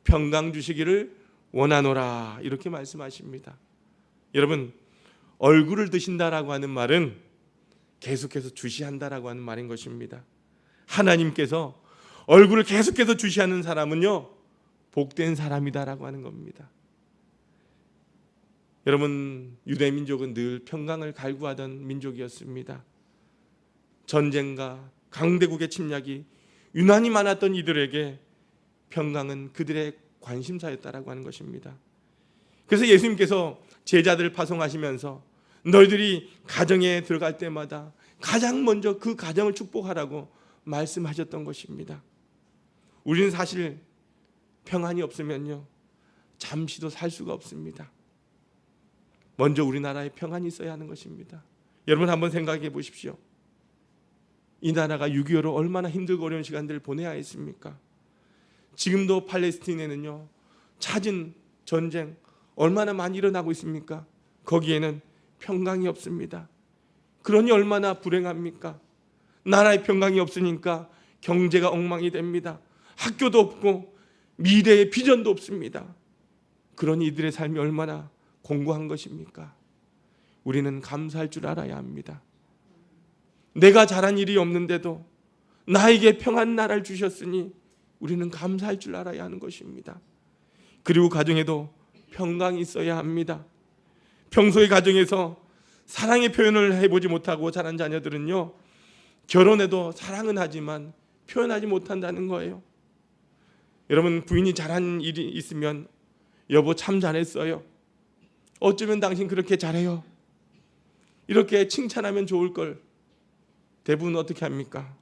평강 주시기를 원하노라, 이렇게 말씀하십니다. 여러분, 얼굴을 드신다라고 하는 말은 계속해서 주시한다라고 하는 말인 것입니다. 하나님께서 얼굴을 계속해서 주시하는 사람은요, 복된 사람이다라고 하는 겁니다. 여러분, 유대 민족은 늘 평강을 갈구하던 민족이었습니다. 전쟁과 강대국의 침략이 유난히 많았던 이들에게 평강은 그들의 관심사였다라고 하는 것입니다. 그래서 예수님께서 제자들을 파송하시면서 너희들이 가정에 들어갈 때마다 가장 먼저 그 가정을 축복하라고 말씀하셨던 것입니다. 우리는 사실 평안이 없으면요, 잠시도 살 수가 없습니다. 먼저 우리나라에 평안이 있어야 하는 것입니다. 여러분, 한번 생각해 보십시오. 이 나라가 6.25로 얼마나 힘들고 어려운 시간들을 보내야 했습니까? 지금도 팔레스타인에는요, 잦은 전쟁 얼마나 많이 일어나고 있습니까? 거기에는 평강이 없습니다. 그러니 얼마나 불행합니까? 나라의 평강이 없으니까 경제가 엉망이 됩니다. 학교도 없고 미래의 비전도 없습니다. 그러니 이들의 삶이 얼마나 공고한 것입니까? 우리는 감사할 줄 알아야 합니다. 내가 잘한 일이 없는데도 나에게 평안 나라를 주셨으니 우리는 감사할 줄 알아야 하는 것입니다. 그리고 가정에도 평강이 있어야 합니다. 평소에 가정에서 사랑의 표현을 해보지 못하고 자란 자녀들은요, 결혼해도 사랑은 하지만 표현하지 못한다는 거예요. 여러분, 부인이 잘한 일이 있으면 여보 참 잘했어요, 어쩌면 당신 그렇게 잘해요, 이렇게 칭찬하면 좋을 걸 대부분 어떻게 합니까?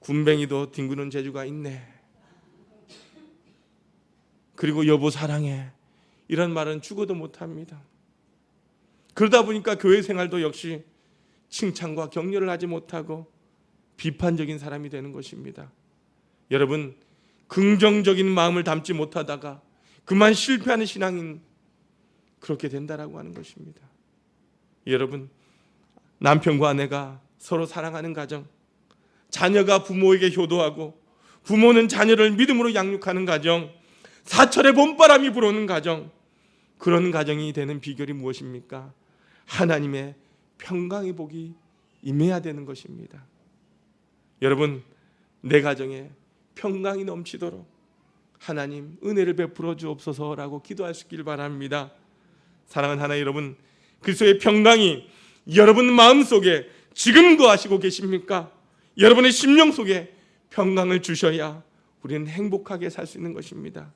군뱅이도 뒹구는 재주가 있네, 그리고 여보 사랑해, 이런 말은 죽어도 못합니다. 그러다 보니까 교회 생활도 역시 칭찬과 격려를 하지 못하고 비판적인 사람이 되는 것입니다. 여러분, 긍정적인 마음을 담지 못하다가 그만 실패하는 신앙인, 그렇게 된다라고 하는 것입니다. 여러분, 남편과 아내가 서로 사랑하는 가정, 자녀가 부모에게 효도하고 부모는 자녀를 믿음으로 양육하는 가정, 사철의 봄바람이 불어오는 가정, 그런 가정이 되는 비결이 무엇입니까? 하나님의 평강의 복이 임해야 되는 것입니다. 여러분, 내 가정에 평강이 넘치도록 하나님 은혜를 베풀어 주옵소서라고 기도할 수 있길 바랍니다. 사랑하는 하나님 여러분, 그리스도의 평강이 여러분 마음속에 지금 거하시고 계십니까? 여러분의 심령 속에 평강을 주셔야 우리는 행복하게 살 수 있는 것입니다.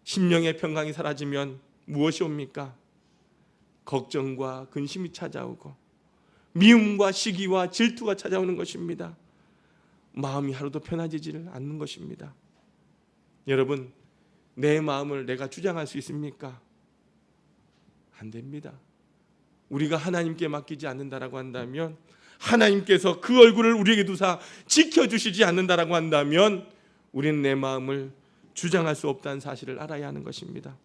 심령의 평강이 사라지면 무엇이 옵니까? 걱정과 근심이 찾아오고 미움과 시기와 질투가 찾아오는 것입니다. 마음이 하루도 편해지지를 않는 것입니다. 여러분, 내 마음을 내가 주장할 수 있습니까? 안 됩니다. 우리가 하나님께 맡기지 않는다라고 한다면, 하나님께서 그 얼굴을 우리에게 두사 지켜주시지 않는다라고 한다면 우리는 내 마음을 주장할 수 없다는 사실을 알아야 하는 것입니다.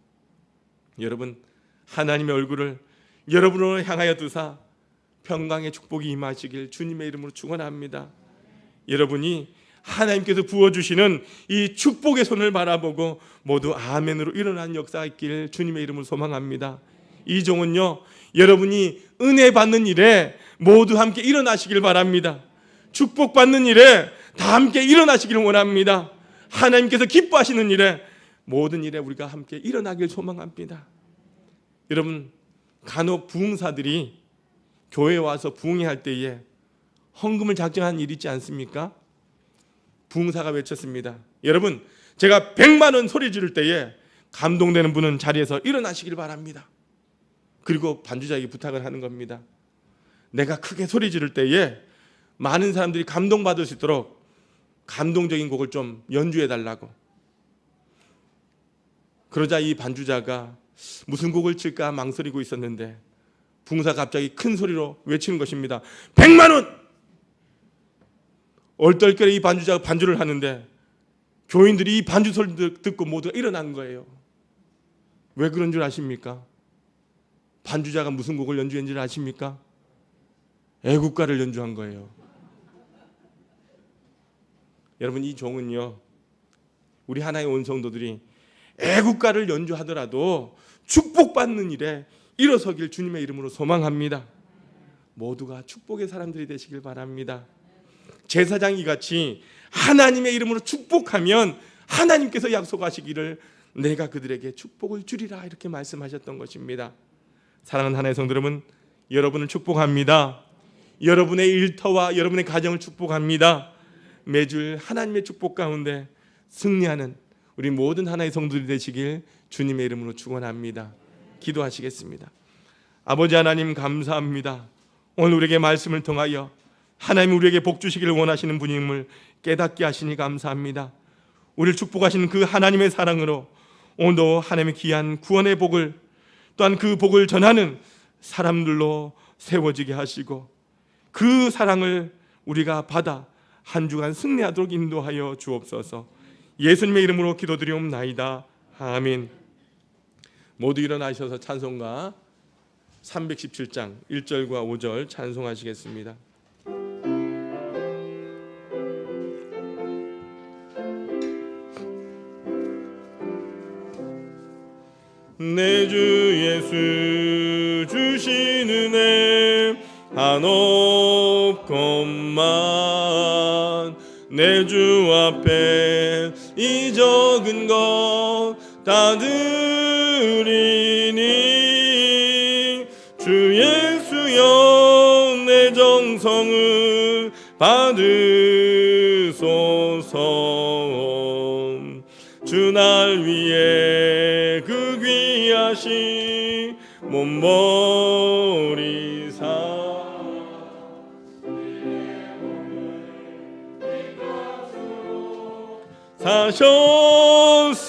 여러분, 하나님의 얼굴을 여러분으로 향하여 두사 평강의 축복이 임하시길 주님의 이름으로 축원합니다. 여러분이 하나님께서 부어주시는 이 축복의 손을 바라보고 모두 아멘으로 일어난 역사가 있기를 주님의 이름으로 소망합니다. 이 종은요, 여러분이 은혜 받는 일에 모두 함께 일어나시길 바랍니다. 축복받는 일에 다 함께 일어나시기를 원합니다. 하나님께서 기뻐하시는 일에, 모든 일에 우리가 함께 일어나길 소망합니다. 여러분, 간혹 부흥사들이 교회에 와서 부흥회할 때에 헌금을 작정한 일이 있지 않습니까? 부흥사가 외쳤습니다. 여러분, 제가 100만 원 소리 지를 때에 감동되는 분은 자리에서 일어나시길 바랍니다. 그리고 반주자에게 부탁을 하는 겁니다. 내가 크게 소리 지를 때에 많은 사람들이 감동받을 수 있도록 감동적인 곡을 좀 연주해 달라고. 그러자 이 반주자가 무슨 곡을 칠까 망설이고 있었는데 부흥사가 갑자기 큰 소리로 외치는 것입니다. 100만 원! 얼떨결에 이 반주자가 반주를 하는데 교인들이 이 반주 소리를 듣고 모두가 일어난 거예요. 왜 그런 줄 아십니까? 반주자가 무슨 곡을 연주했는지 아십니까? 애국가를 연주한 거예요. 여러분, 이 종은요, 우리 하나의 온 성도들이 애국가를 연주하더라도 축복받는 일에 일어서길 주님의 이름으로 소망합니다. 모두가 축복의 사람들이 되시길 바랍니다. 제사장이 같이 하나님의 이름으로 축복하면 하나님께서 약속하시기를 내가 그들에게 축복을 주리라, 이렇게 말씀하셨던 것입니다. 사랑하는 하나의 성도 여러분, 여러분을 축복합니다. 여러분의 일터와 여러분의 가정을 축복합니다. 매주 하나님의 축복 가운데 승리하는 우리 모든 하나의 성도들이 되시길 주님의 이름으로 축원합니다. 기도하시겠습니다. 아버지 하나님, 감사합니다. 오늘 우리에게 말씀을 통하여 하나님 우리에게 복 주시기를 원하시는 분임을 깨닫게 하시니 감사합니다. 우리를 축복하시는 그 하나님의 사랑으로 오늘도 하나님의 귀한 구원의 복을, 또한 그 복을 전하는 사람들로 세워지게 하시고 그 사랑을 우리가 받아 한 주간 승리하도록 인도하여 주옵소서. 예수님의 이름으로 기도드리옵나이다. 아멘. 모두 일어나셔서 찬송가 317장 1절과 5절 찬송하시겠습니다. 내 주 예수 주신 은혜 한없건만 내 주 앞에 이 적은 것 다 드리니 주 예수여 내 정성을 받으소서. 주 날 위해 그 귀하신 몸버리사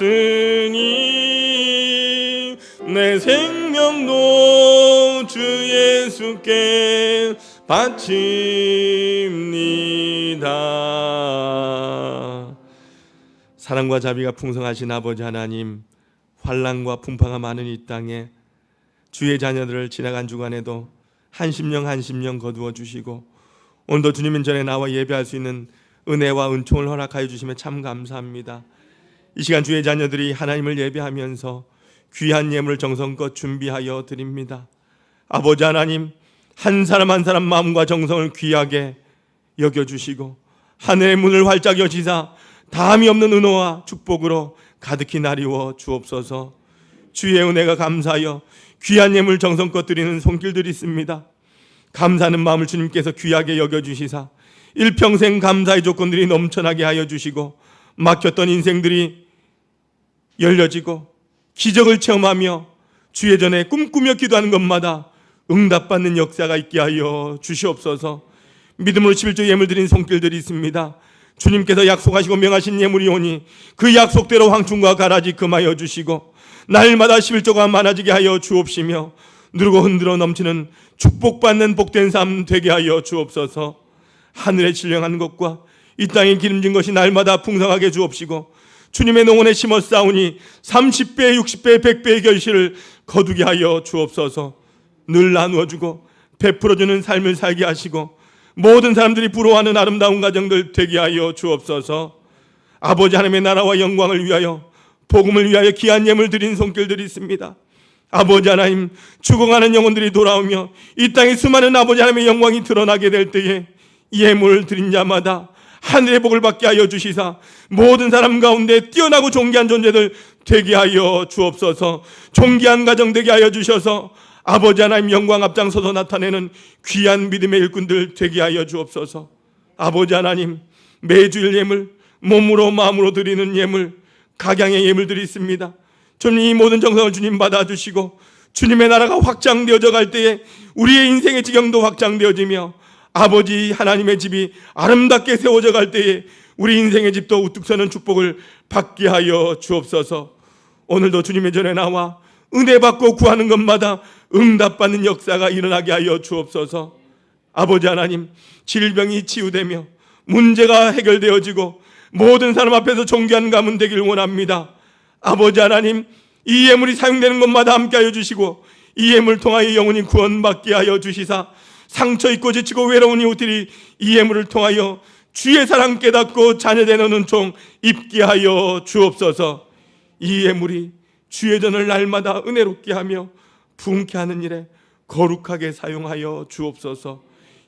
사셨으니 내 생명도 주 예수께 바칩니다. 사랑과 자비가 풍성하신 아버지 하나님, 환난과 풍파가 많은 이 땅에 주의 자녀들을 지나간 주간에도 한 심령 한 심령 거두어 주시고 오늘도 주님 전에 나와 예배할 수 있는 은혜와 은총을 허락하여 주시며 참 감사합니다. 이 시간 주의 자녀들이 하나님을 예배하면서 귀한 예물을 정성껏 준비하여 드립니다. 아버지 하나님, 한 사람 한 사람 마음과 정성을 귀하게 여겨주시고 하늘의 문을 활짝 여시사 다함이 없는 은혜와 축복으로 가득히 나리워 주옵소서. 주의 은혜가 감사하여 귀한 예물 정성껏 드리는 손길들이 있습니다. 감사하는 마음을 주님께서 귀하게 여겨주시사 일평생 감사의 조건들이 넘쳐나게 하여 주시고 막혔던 인생들이 열려지고 기적을 체험하며 주의 전에 꿈꾸며 기도하는 것마다 응답받는 역사가 있게 하여 주시옵소서. 믿음으로 11조 예물 드린 손길들이 있습니다. 주님께서 약속하시고 명하신 예물이 오니 그 약속대로 황충과 가라지 금하여 주시고 날마다 11조가 많아지게 하여 주옵시며 누르고 흔들어 넘치는 축복받는 복된 삶 되게 하여 주옵소서. 하늘에 신령한 것과 이 땅에 기름진 것이 날마다 풍성하게 주옵시고 주님의 농원에 심어 싸우니 30배, 60배, 100배의 결실을 거두게 하여 주옵소서. 늘 나누어주고 베풀어주는 삶을 살게 하시고 모든 사람들이 부러워하는 아름다운 가정들 되게 하여 주옵소서. 아버지 하나님의 나라와 영광을 위하여 복음을 위하여 귀한 예물 드린 손길들이 있습니다. 아버지 하나님, 죽어가는 영혼들이 돌아오며 이 땅에 수많은 아버지 하나님의 영광이 드러나게 될 때에 예물을 드린 자마다 하늘의 복을 받게 하여 주시사 모든 사람 가운데 뛰어나고 존귀한 존재들 되게 하여 주옵소서. 존귀한 가정 되게 하여 주셔서 아버지 하나님 영광 앞장서서 나타내는 귀한 믿음의 일꾼들 되게 하여 주옵소서. 아버지 하나님, 매주일 예물, 몸으로 마음으로 드리는 예물, 각양의 예물들이 있습니다. 주님, 이 모든 정성을 주님 받아주시고 주님의 나라가 확장되어져 갈 때에 우리의 인생의 지경도 확장되어지며 아버지 하나님의 집이 아름답게 세워져 갈 때에 우리 인생의 집도 우뚝 서는 축복을 받게 하여 주옵소서. 오늘도 주님의 전에 나와 은혜 받고 구하는 것마다 응답받는 역사가 일어나게 하여 주옵소서. 아버지 하나님, 질병이 치유되며 문제가 해결되어지고 모든 사람 앞에서 존귀한 가문 되길 원합니다. 아버지 하나님, 이 예물이 사용되는 것마다 함께 하여 주시고 이 예물 통하여 영혼이 구원받게 하여 주시사 상처 입고 지치고 외로운 이웃들이 이 예물을 통하여 주의 사랑 깨닫고 자녀되는 은총 입게 하여 주옵소서. 이 예물이 주의 전을 날마다 은혜롭게 하며 부흥케 하는 일에 거룩하게 사용하여 주옵소서.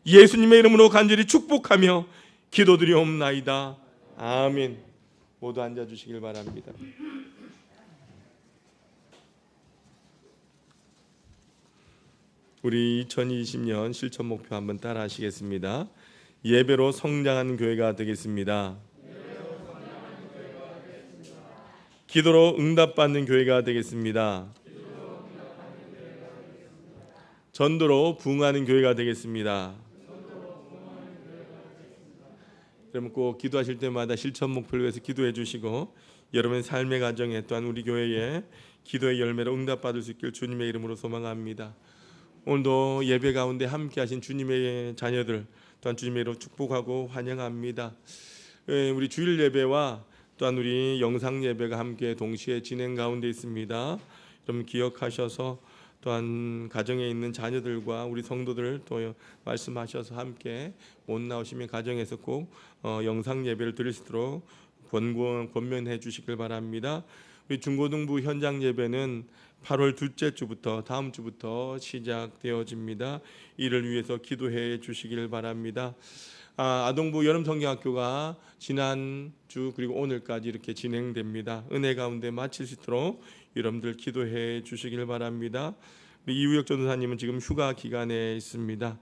예수님의 이름으로 간절히 축복하며 기도드리옵나이다. 아멘. 모두 앉아주시길 바랍니다. 우리 2020년 실천 목표 한번 따라 하시겠습니다. 예배로 성장하는 교회가 되겠습니다. 기도로 응답받는 교회가 되겠습니다. 전도로 부흥하는 교회가 되겠습니다. 여러분 꼭 기도하실 때마다 실천 목표를 위해서 기도해 주시고 여러분의 삶의 가정에 또한 우리 교회에 기도의 열매로 응답받을 수 있길 주님의 이름으로 소망합니다. 오늘도 예배 가운데 함께 하신 주님의 자녀들 또한 주님의 이름으로 축복하고 환영합니다. 우리 주일 예배와 또한 우리 영상 예배가 함께 동시에 진행 가운데 있습니다. 여러분 기억하셔서 또한 가정에 있는 자녀들과 우리 성도들 또 말씀하셔서 함께 못 나오시면 가정에서 꼭 영상 예배를 드릴 수 있도록 권면해 주시길 바랍니다. 우리 중고등부 현장 예배는 8월 둘째 주부터 다음 주부터 시작되어집니다. 이를 위해서 기도해 주시길 바랍니다. 아동부 여름성경학교가 지난주 그리고 오늘까지 이렇게 진행됩니다. 은혜 가운데 마칠 수 있도록 여러분들 기도해 주시길 바랍니다. 우리 이우혁 전도사님은 지금 휴가 기간에 있습니다.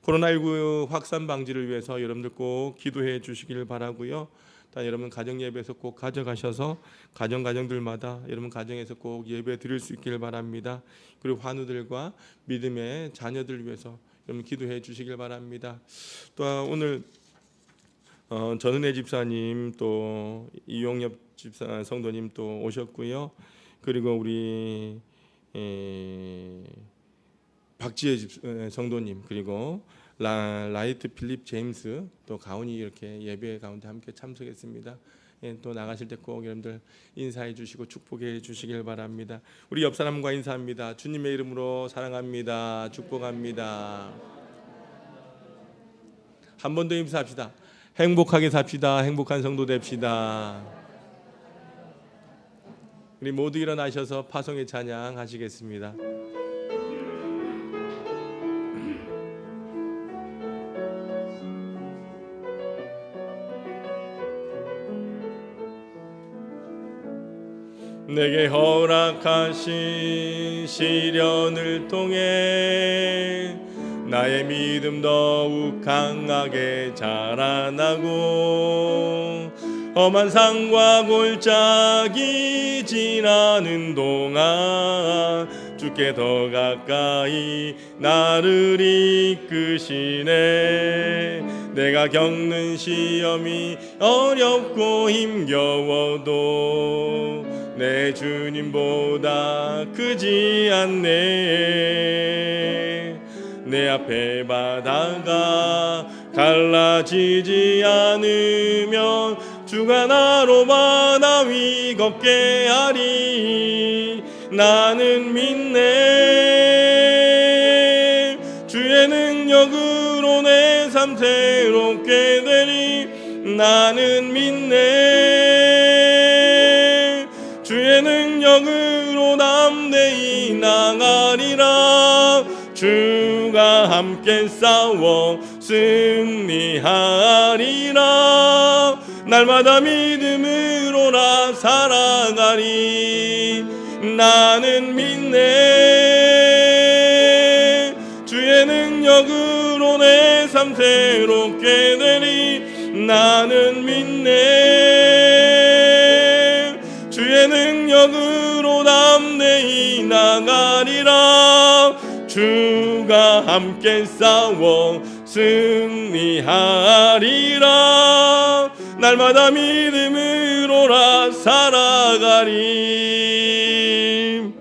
코로나19 확산 방지를 위해서 여러분들 꼭 기도해 주시길 바라고요. 여러분 가정 예배에서 꼭 가져가셔서 가정들마다 여러분 가정에서 꼭 예배 드릴 수 있기를 바랍니다. 그리고 환우들과 믿음의 자녀들 위해서 여러분 기도해 주시길 바랍니다. 또 오늘 전은혜 집사님 또 이용엽 집사 성도님 또 오셨고요. 그리고 우리 박지혜 성도님 그리고 라이트 필립 제임스 또 가온이 이렇게 예배 가운데 함께 참석했습니다. 또 나가실 때 꼭 여러분들 인사해 주시고 축복해 주시길 바랍니다. 우리 옆 사람과 인사합니다. 주님의 이름으로 사랑합니다. 축복합니다. 한 번 더 인사합시다. 행복하게 삽시다. 행복한 성도 됩시다. 우리 모두 일어나셔서 파송의 찬양 하시겠습니다. 내게 허락하신 시련을 통해 나의 믿음 더욱 강하게 자라나고 험한 산과 골짜기 지나는 동안 주께 더 가까이 나를 이끄시네. 내가 겪는 시험이 어렵고 힘겨워도 내 주님보다 크지 않네. 내 앞에 바다가 갈라지지 않으면 주가 나로 바다 위 걷게 하리. 나는 믿네. 주의 능력으로 내 삶 새롭게 되리. 나는 믿네. 주의 능력으로 담대히 나가리라. 주가 함께 싸워 승리하리라. 날마다 믿음으로 나 살아가리. 나는 믿네. 주의 능력으로 내 삶 새롭게 되리. 나는 믿네. 주의 능력으로 담대히 나가리라. 주가 함께 싸워 승리하리라. 날마다 믿음으로 나 살아가리.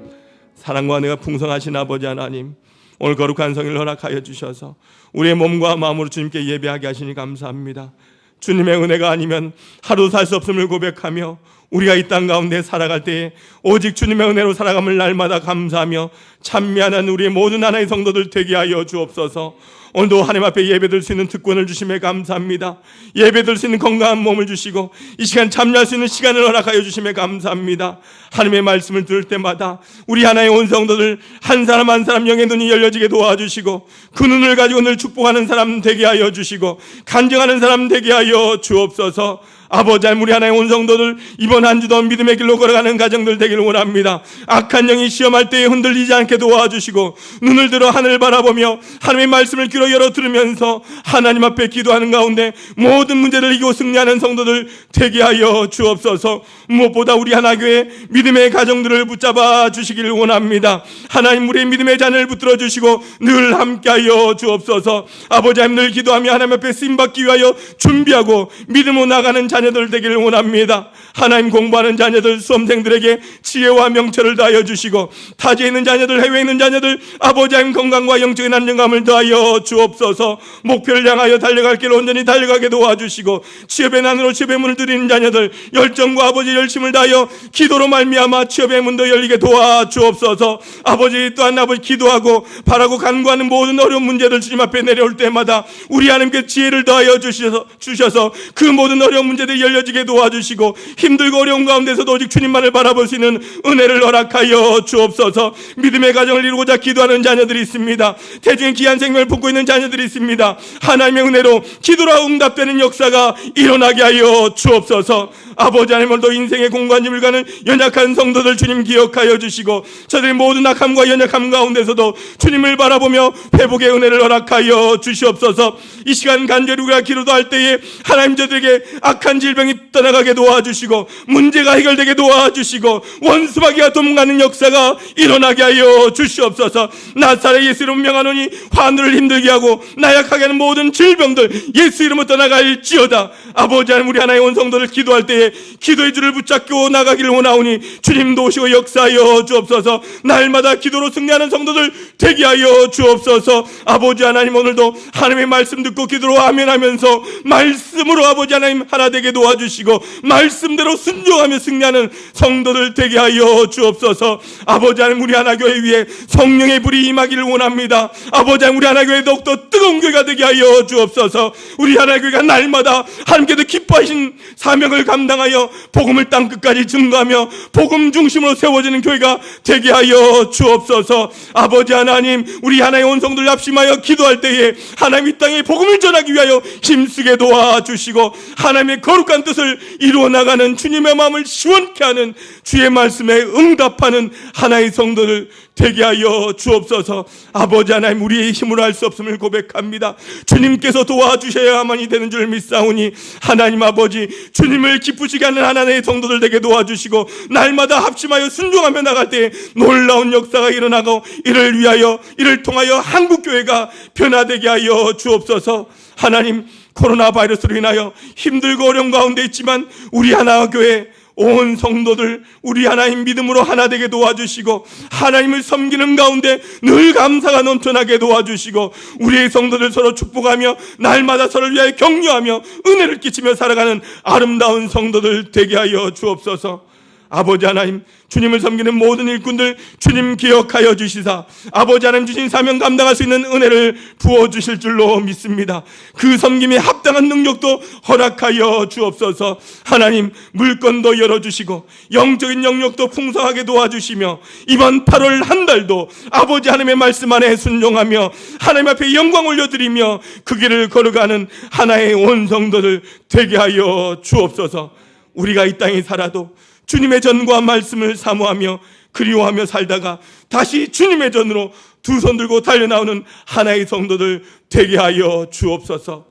사랑과 은혜가 풍성하신 아버지 하나님, 오늘 거룩한 성일을 허락하여 주셔서 우리의 몸과 마음으로 주님께 예배하게 하시니 감사합니다. 주님의 은혜가 아니면 하루 살 수 없음을 고백하며 우리가 이 땅 가운데 살아갈 때에 오직 주님의 은혜로 살아감을 날마다 감사하며 찬미하는 우리의 모든 하나의 성도들 되게 하여 주옵소서. 오늘도 하나님 앞에 예배드릴 수 있는 특권을 주심에 감사합니다. 예배드릴 수 있는 건강한 몸을 주시고 이 시간 참여할 수 있는 시간을 허락하여 주심에 감사합니다. 하나님의 말씀을 들을 때마다 우리 하나의 온 성도들 한 사람 한 사람 영의 눈이 열려지게 도와주시고 그 눈을 가지고 늘 축복하는 사람 되게 하여 주시고 간증하는 사람 되게 하여 주옵소서. 아버지 하나님, 우리 하나의 온 성도들 이번 한 주도 믿음의 길로 걸어가는 가정들 되기를 원합니다. 악한 영이 시험할 때에 흔들리지 않게 도와주시고 눈을 들어 하늘을 바라보며 하나님의 말씀을 귀로 열어 들으면서 하나님 앞에 기도하는 가운데 모든 문제를 이기고 승리하는 성도들 되게 하여 주옵소서. 무엇보다 우리 하나교회 믿음의 가정들을 붙잡아 주시기를 원합니다. 하나님, 우리의 믿음의 잔을 붙들어 주시고 늘 함께하여 주옵소서. 아버지 하나님, 늘 기도하며 하나님 앞에 쓰임받기 위하여 준비하고 믿음으로 나가는 자녀들 되기를 원합니다. 하나님, 공부하는 자녀들, 수험생들에게 지혜와 명철을 더하여 주시고 타지에 있는 자녀들, 해외에 있는 자녀들 아버지 하나님 건강과 영적인 안정감을 더하여 주옵소서. 목표를 향하여 달려갈 길 온전히 달려가게 도와주시고 취업의 난으로 취업의 문을 들이는 자녀들 열정과 아버지 열심을 다하여 기도로 말미암아 취업의 문도 열리게 도와주옵소서. 아버지, 또한 아버지 기도하고 바라고 간구하는 모든 어려운 문제들 주님 앞에 내려올 때마다 우리 하나님께 지혜를 더하여 주셔서 그 모든 어려운 문제들이 열려지게 도와주시고 힘들고 어려운 가운데서도 오직 주님만을 바라볼 수 있는 은혜를 허락하여 주옵소서. 믿음의 가정을 이루고자 기도하는 자녀들이 있습니다. 대중의 귀한 생명을 품고 있는 자녀들이 있습니다. 하나님의 은혜로 기도로 응답되는 역사가 일어나게 하여 주옵소서. 아버지 하나님, 오늘도 인생의 공관짐을 가는 연약한 성도들 주님 기억하여 주시고 저들의 모든 악함과 연약함 가운데서도 주님을 바라보며 회복의 은혜를 허락하여 주시옵소서. 이 시간 간절히 우리가 기도할 때에 하나님, 저들에게 악한 질병이 떠나가게 도와주시고 문제가 해결되게 도와주시고 원수마귀가 도망가는 역사가 일어나게 하여 주시옵소서. 나사렛 예수 이름으로 명하노니 환우를 힘들게 하고 나약하게 하는 모든 질병들 예수 이름으로 떠나갈지어다. 아버지 하나님, 우리 하나의 온 성도를 기도할 때에 기도의 줄을 붙잡고 나가기를 원하오니 주님도 오시고 역사하여 주옵소서. 날마다 기도로 승리하는 성도들 되게 하여 주옵소서. 아버지 하나님, 오늘도 하나님의 말씀 듣고 기도로 아멘하면서 말씀으로 아버지 하나님 하나 되게 되게 도와주시고 말씀대로 순종하며 승리하는 성도들 되게 하여 주옵소서. 아버지 하나님, 우리 하나교회 위에 성령의 불이 임하기를 원합니다. 아버지 하나님, 우리 하나교회 더욱더 뜨거운 교회가 되게 하여 주옵소서. 우리 하나교회가 날마다 하나님께서 기뻐하신 사명을 감당하여 복음을 땅끝까지 증거하며 복음 중심으로 세워지는 교회가 되게 하여 주옵소서. 아버지 하나님, 우리 하나의 온 성도들 합심하여 기도할 때에 하나님 이 땅에 복음을 전하기 위하여 힘쓰게 도와주시고 하나님의 거룩한 뜻을 이루어 나가는 주님의 마음을 시원케 하는 주의 말씀에 응답하는 하나의 성도들 되게 하여 주옵소서. 아버지 하나님, 우리의 힘으로 할 수 없음을 고백합니다. 주님께서 도와주셔야만이 되는 줄 믿사오니 하나님 아버지, 주님을 기쁘시게 하는 하나님의 성도들 되게 도와주시고 날마다 합심하여 순종하며 나갈 때 놀라운 역사가 일어나고 이를 통하여 한국교회가 변화되게 하여 주옵소서. 하나님, 코로나 바이러스로 인하여 힘들고 어려운 가운데 있지만 우리 하나교회 온 성도들 우리 하나님 믿음으로 하나 되게 도와주시고 하나님을 섬기는 가운데 늘 감사가 넘쳐나게 도와주시고 우리의 성도들 서로 축복하며 날마다 서로를 위하여 격려하며 은혜를 끼치며 살아가는 아름다운 성도들 되게 하여 주옵소서. 아버지 하나님, 주님을 섬기는 모든 일꾼들 주님 기억하여 주시사 아버지 하나님 주신 사명 감당할 수 있는 은혜를 부어주실 줄로 믿습니다. 그 섬김에 합당한 능력도 허락하여 주옵소서. 하나님, 물건도 열어주시고 영적인 영역도 풍성하게 도와주시며 이번 8월 한 달도 아버지 하나님의 말씀 안에 순종하며 하나님 앞에 영광 올려드리며 그 길을 걸어가는 하나의 온 성도들 되게 하여 주옵소서. 우리가 이 땅에 살아도 주님의 전과 말씀을 사모하며 그리워하며 살다가 다시 주님의 전으로 두 손 들고 달려나오는 하나의 성도들 되게 하여 주옵소서.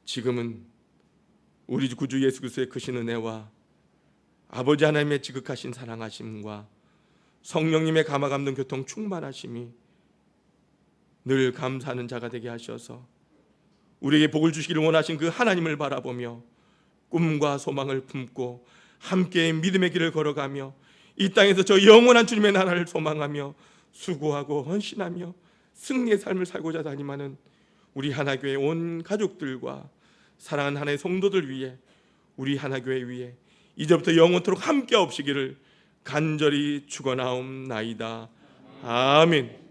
지금은 우리 구주 예수 그리스도의 크신 은혜와 아버지 하나님의 지극하신 사랑하심과 성령님의 감화 감동 교통 충만하심이 늘 감사하는 자가 되게 하셔서 우리에게 복을 주시기를 원하신 그 하나님을 바라보며 꿈과 소망을 품고 함께 믿음의 길을 걸어가며 이 땅에서 저 영원한 주님의 나라를 소망하며 수고하고 헌신하며 승리의 삶을 살고자 다니는 우리 하나교회 온 가족들과 사랑하는 하나의 성도들 위해 우리 하나교회 위에 이제부터 영원토록 함께 없으기를 간절히 축원하옵나이다. 아멘.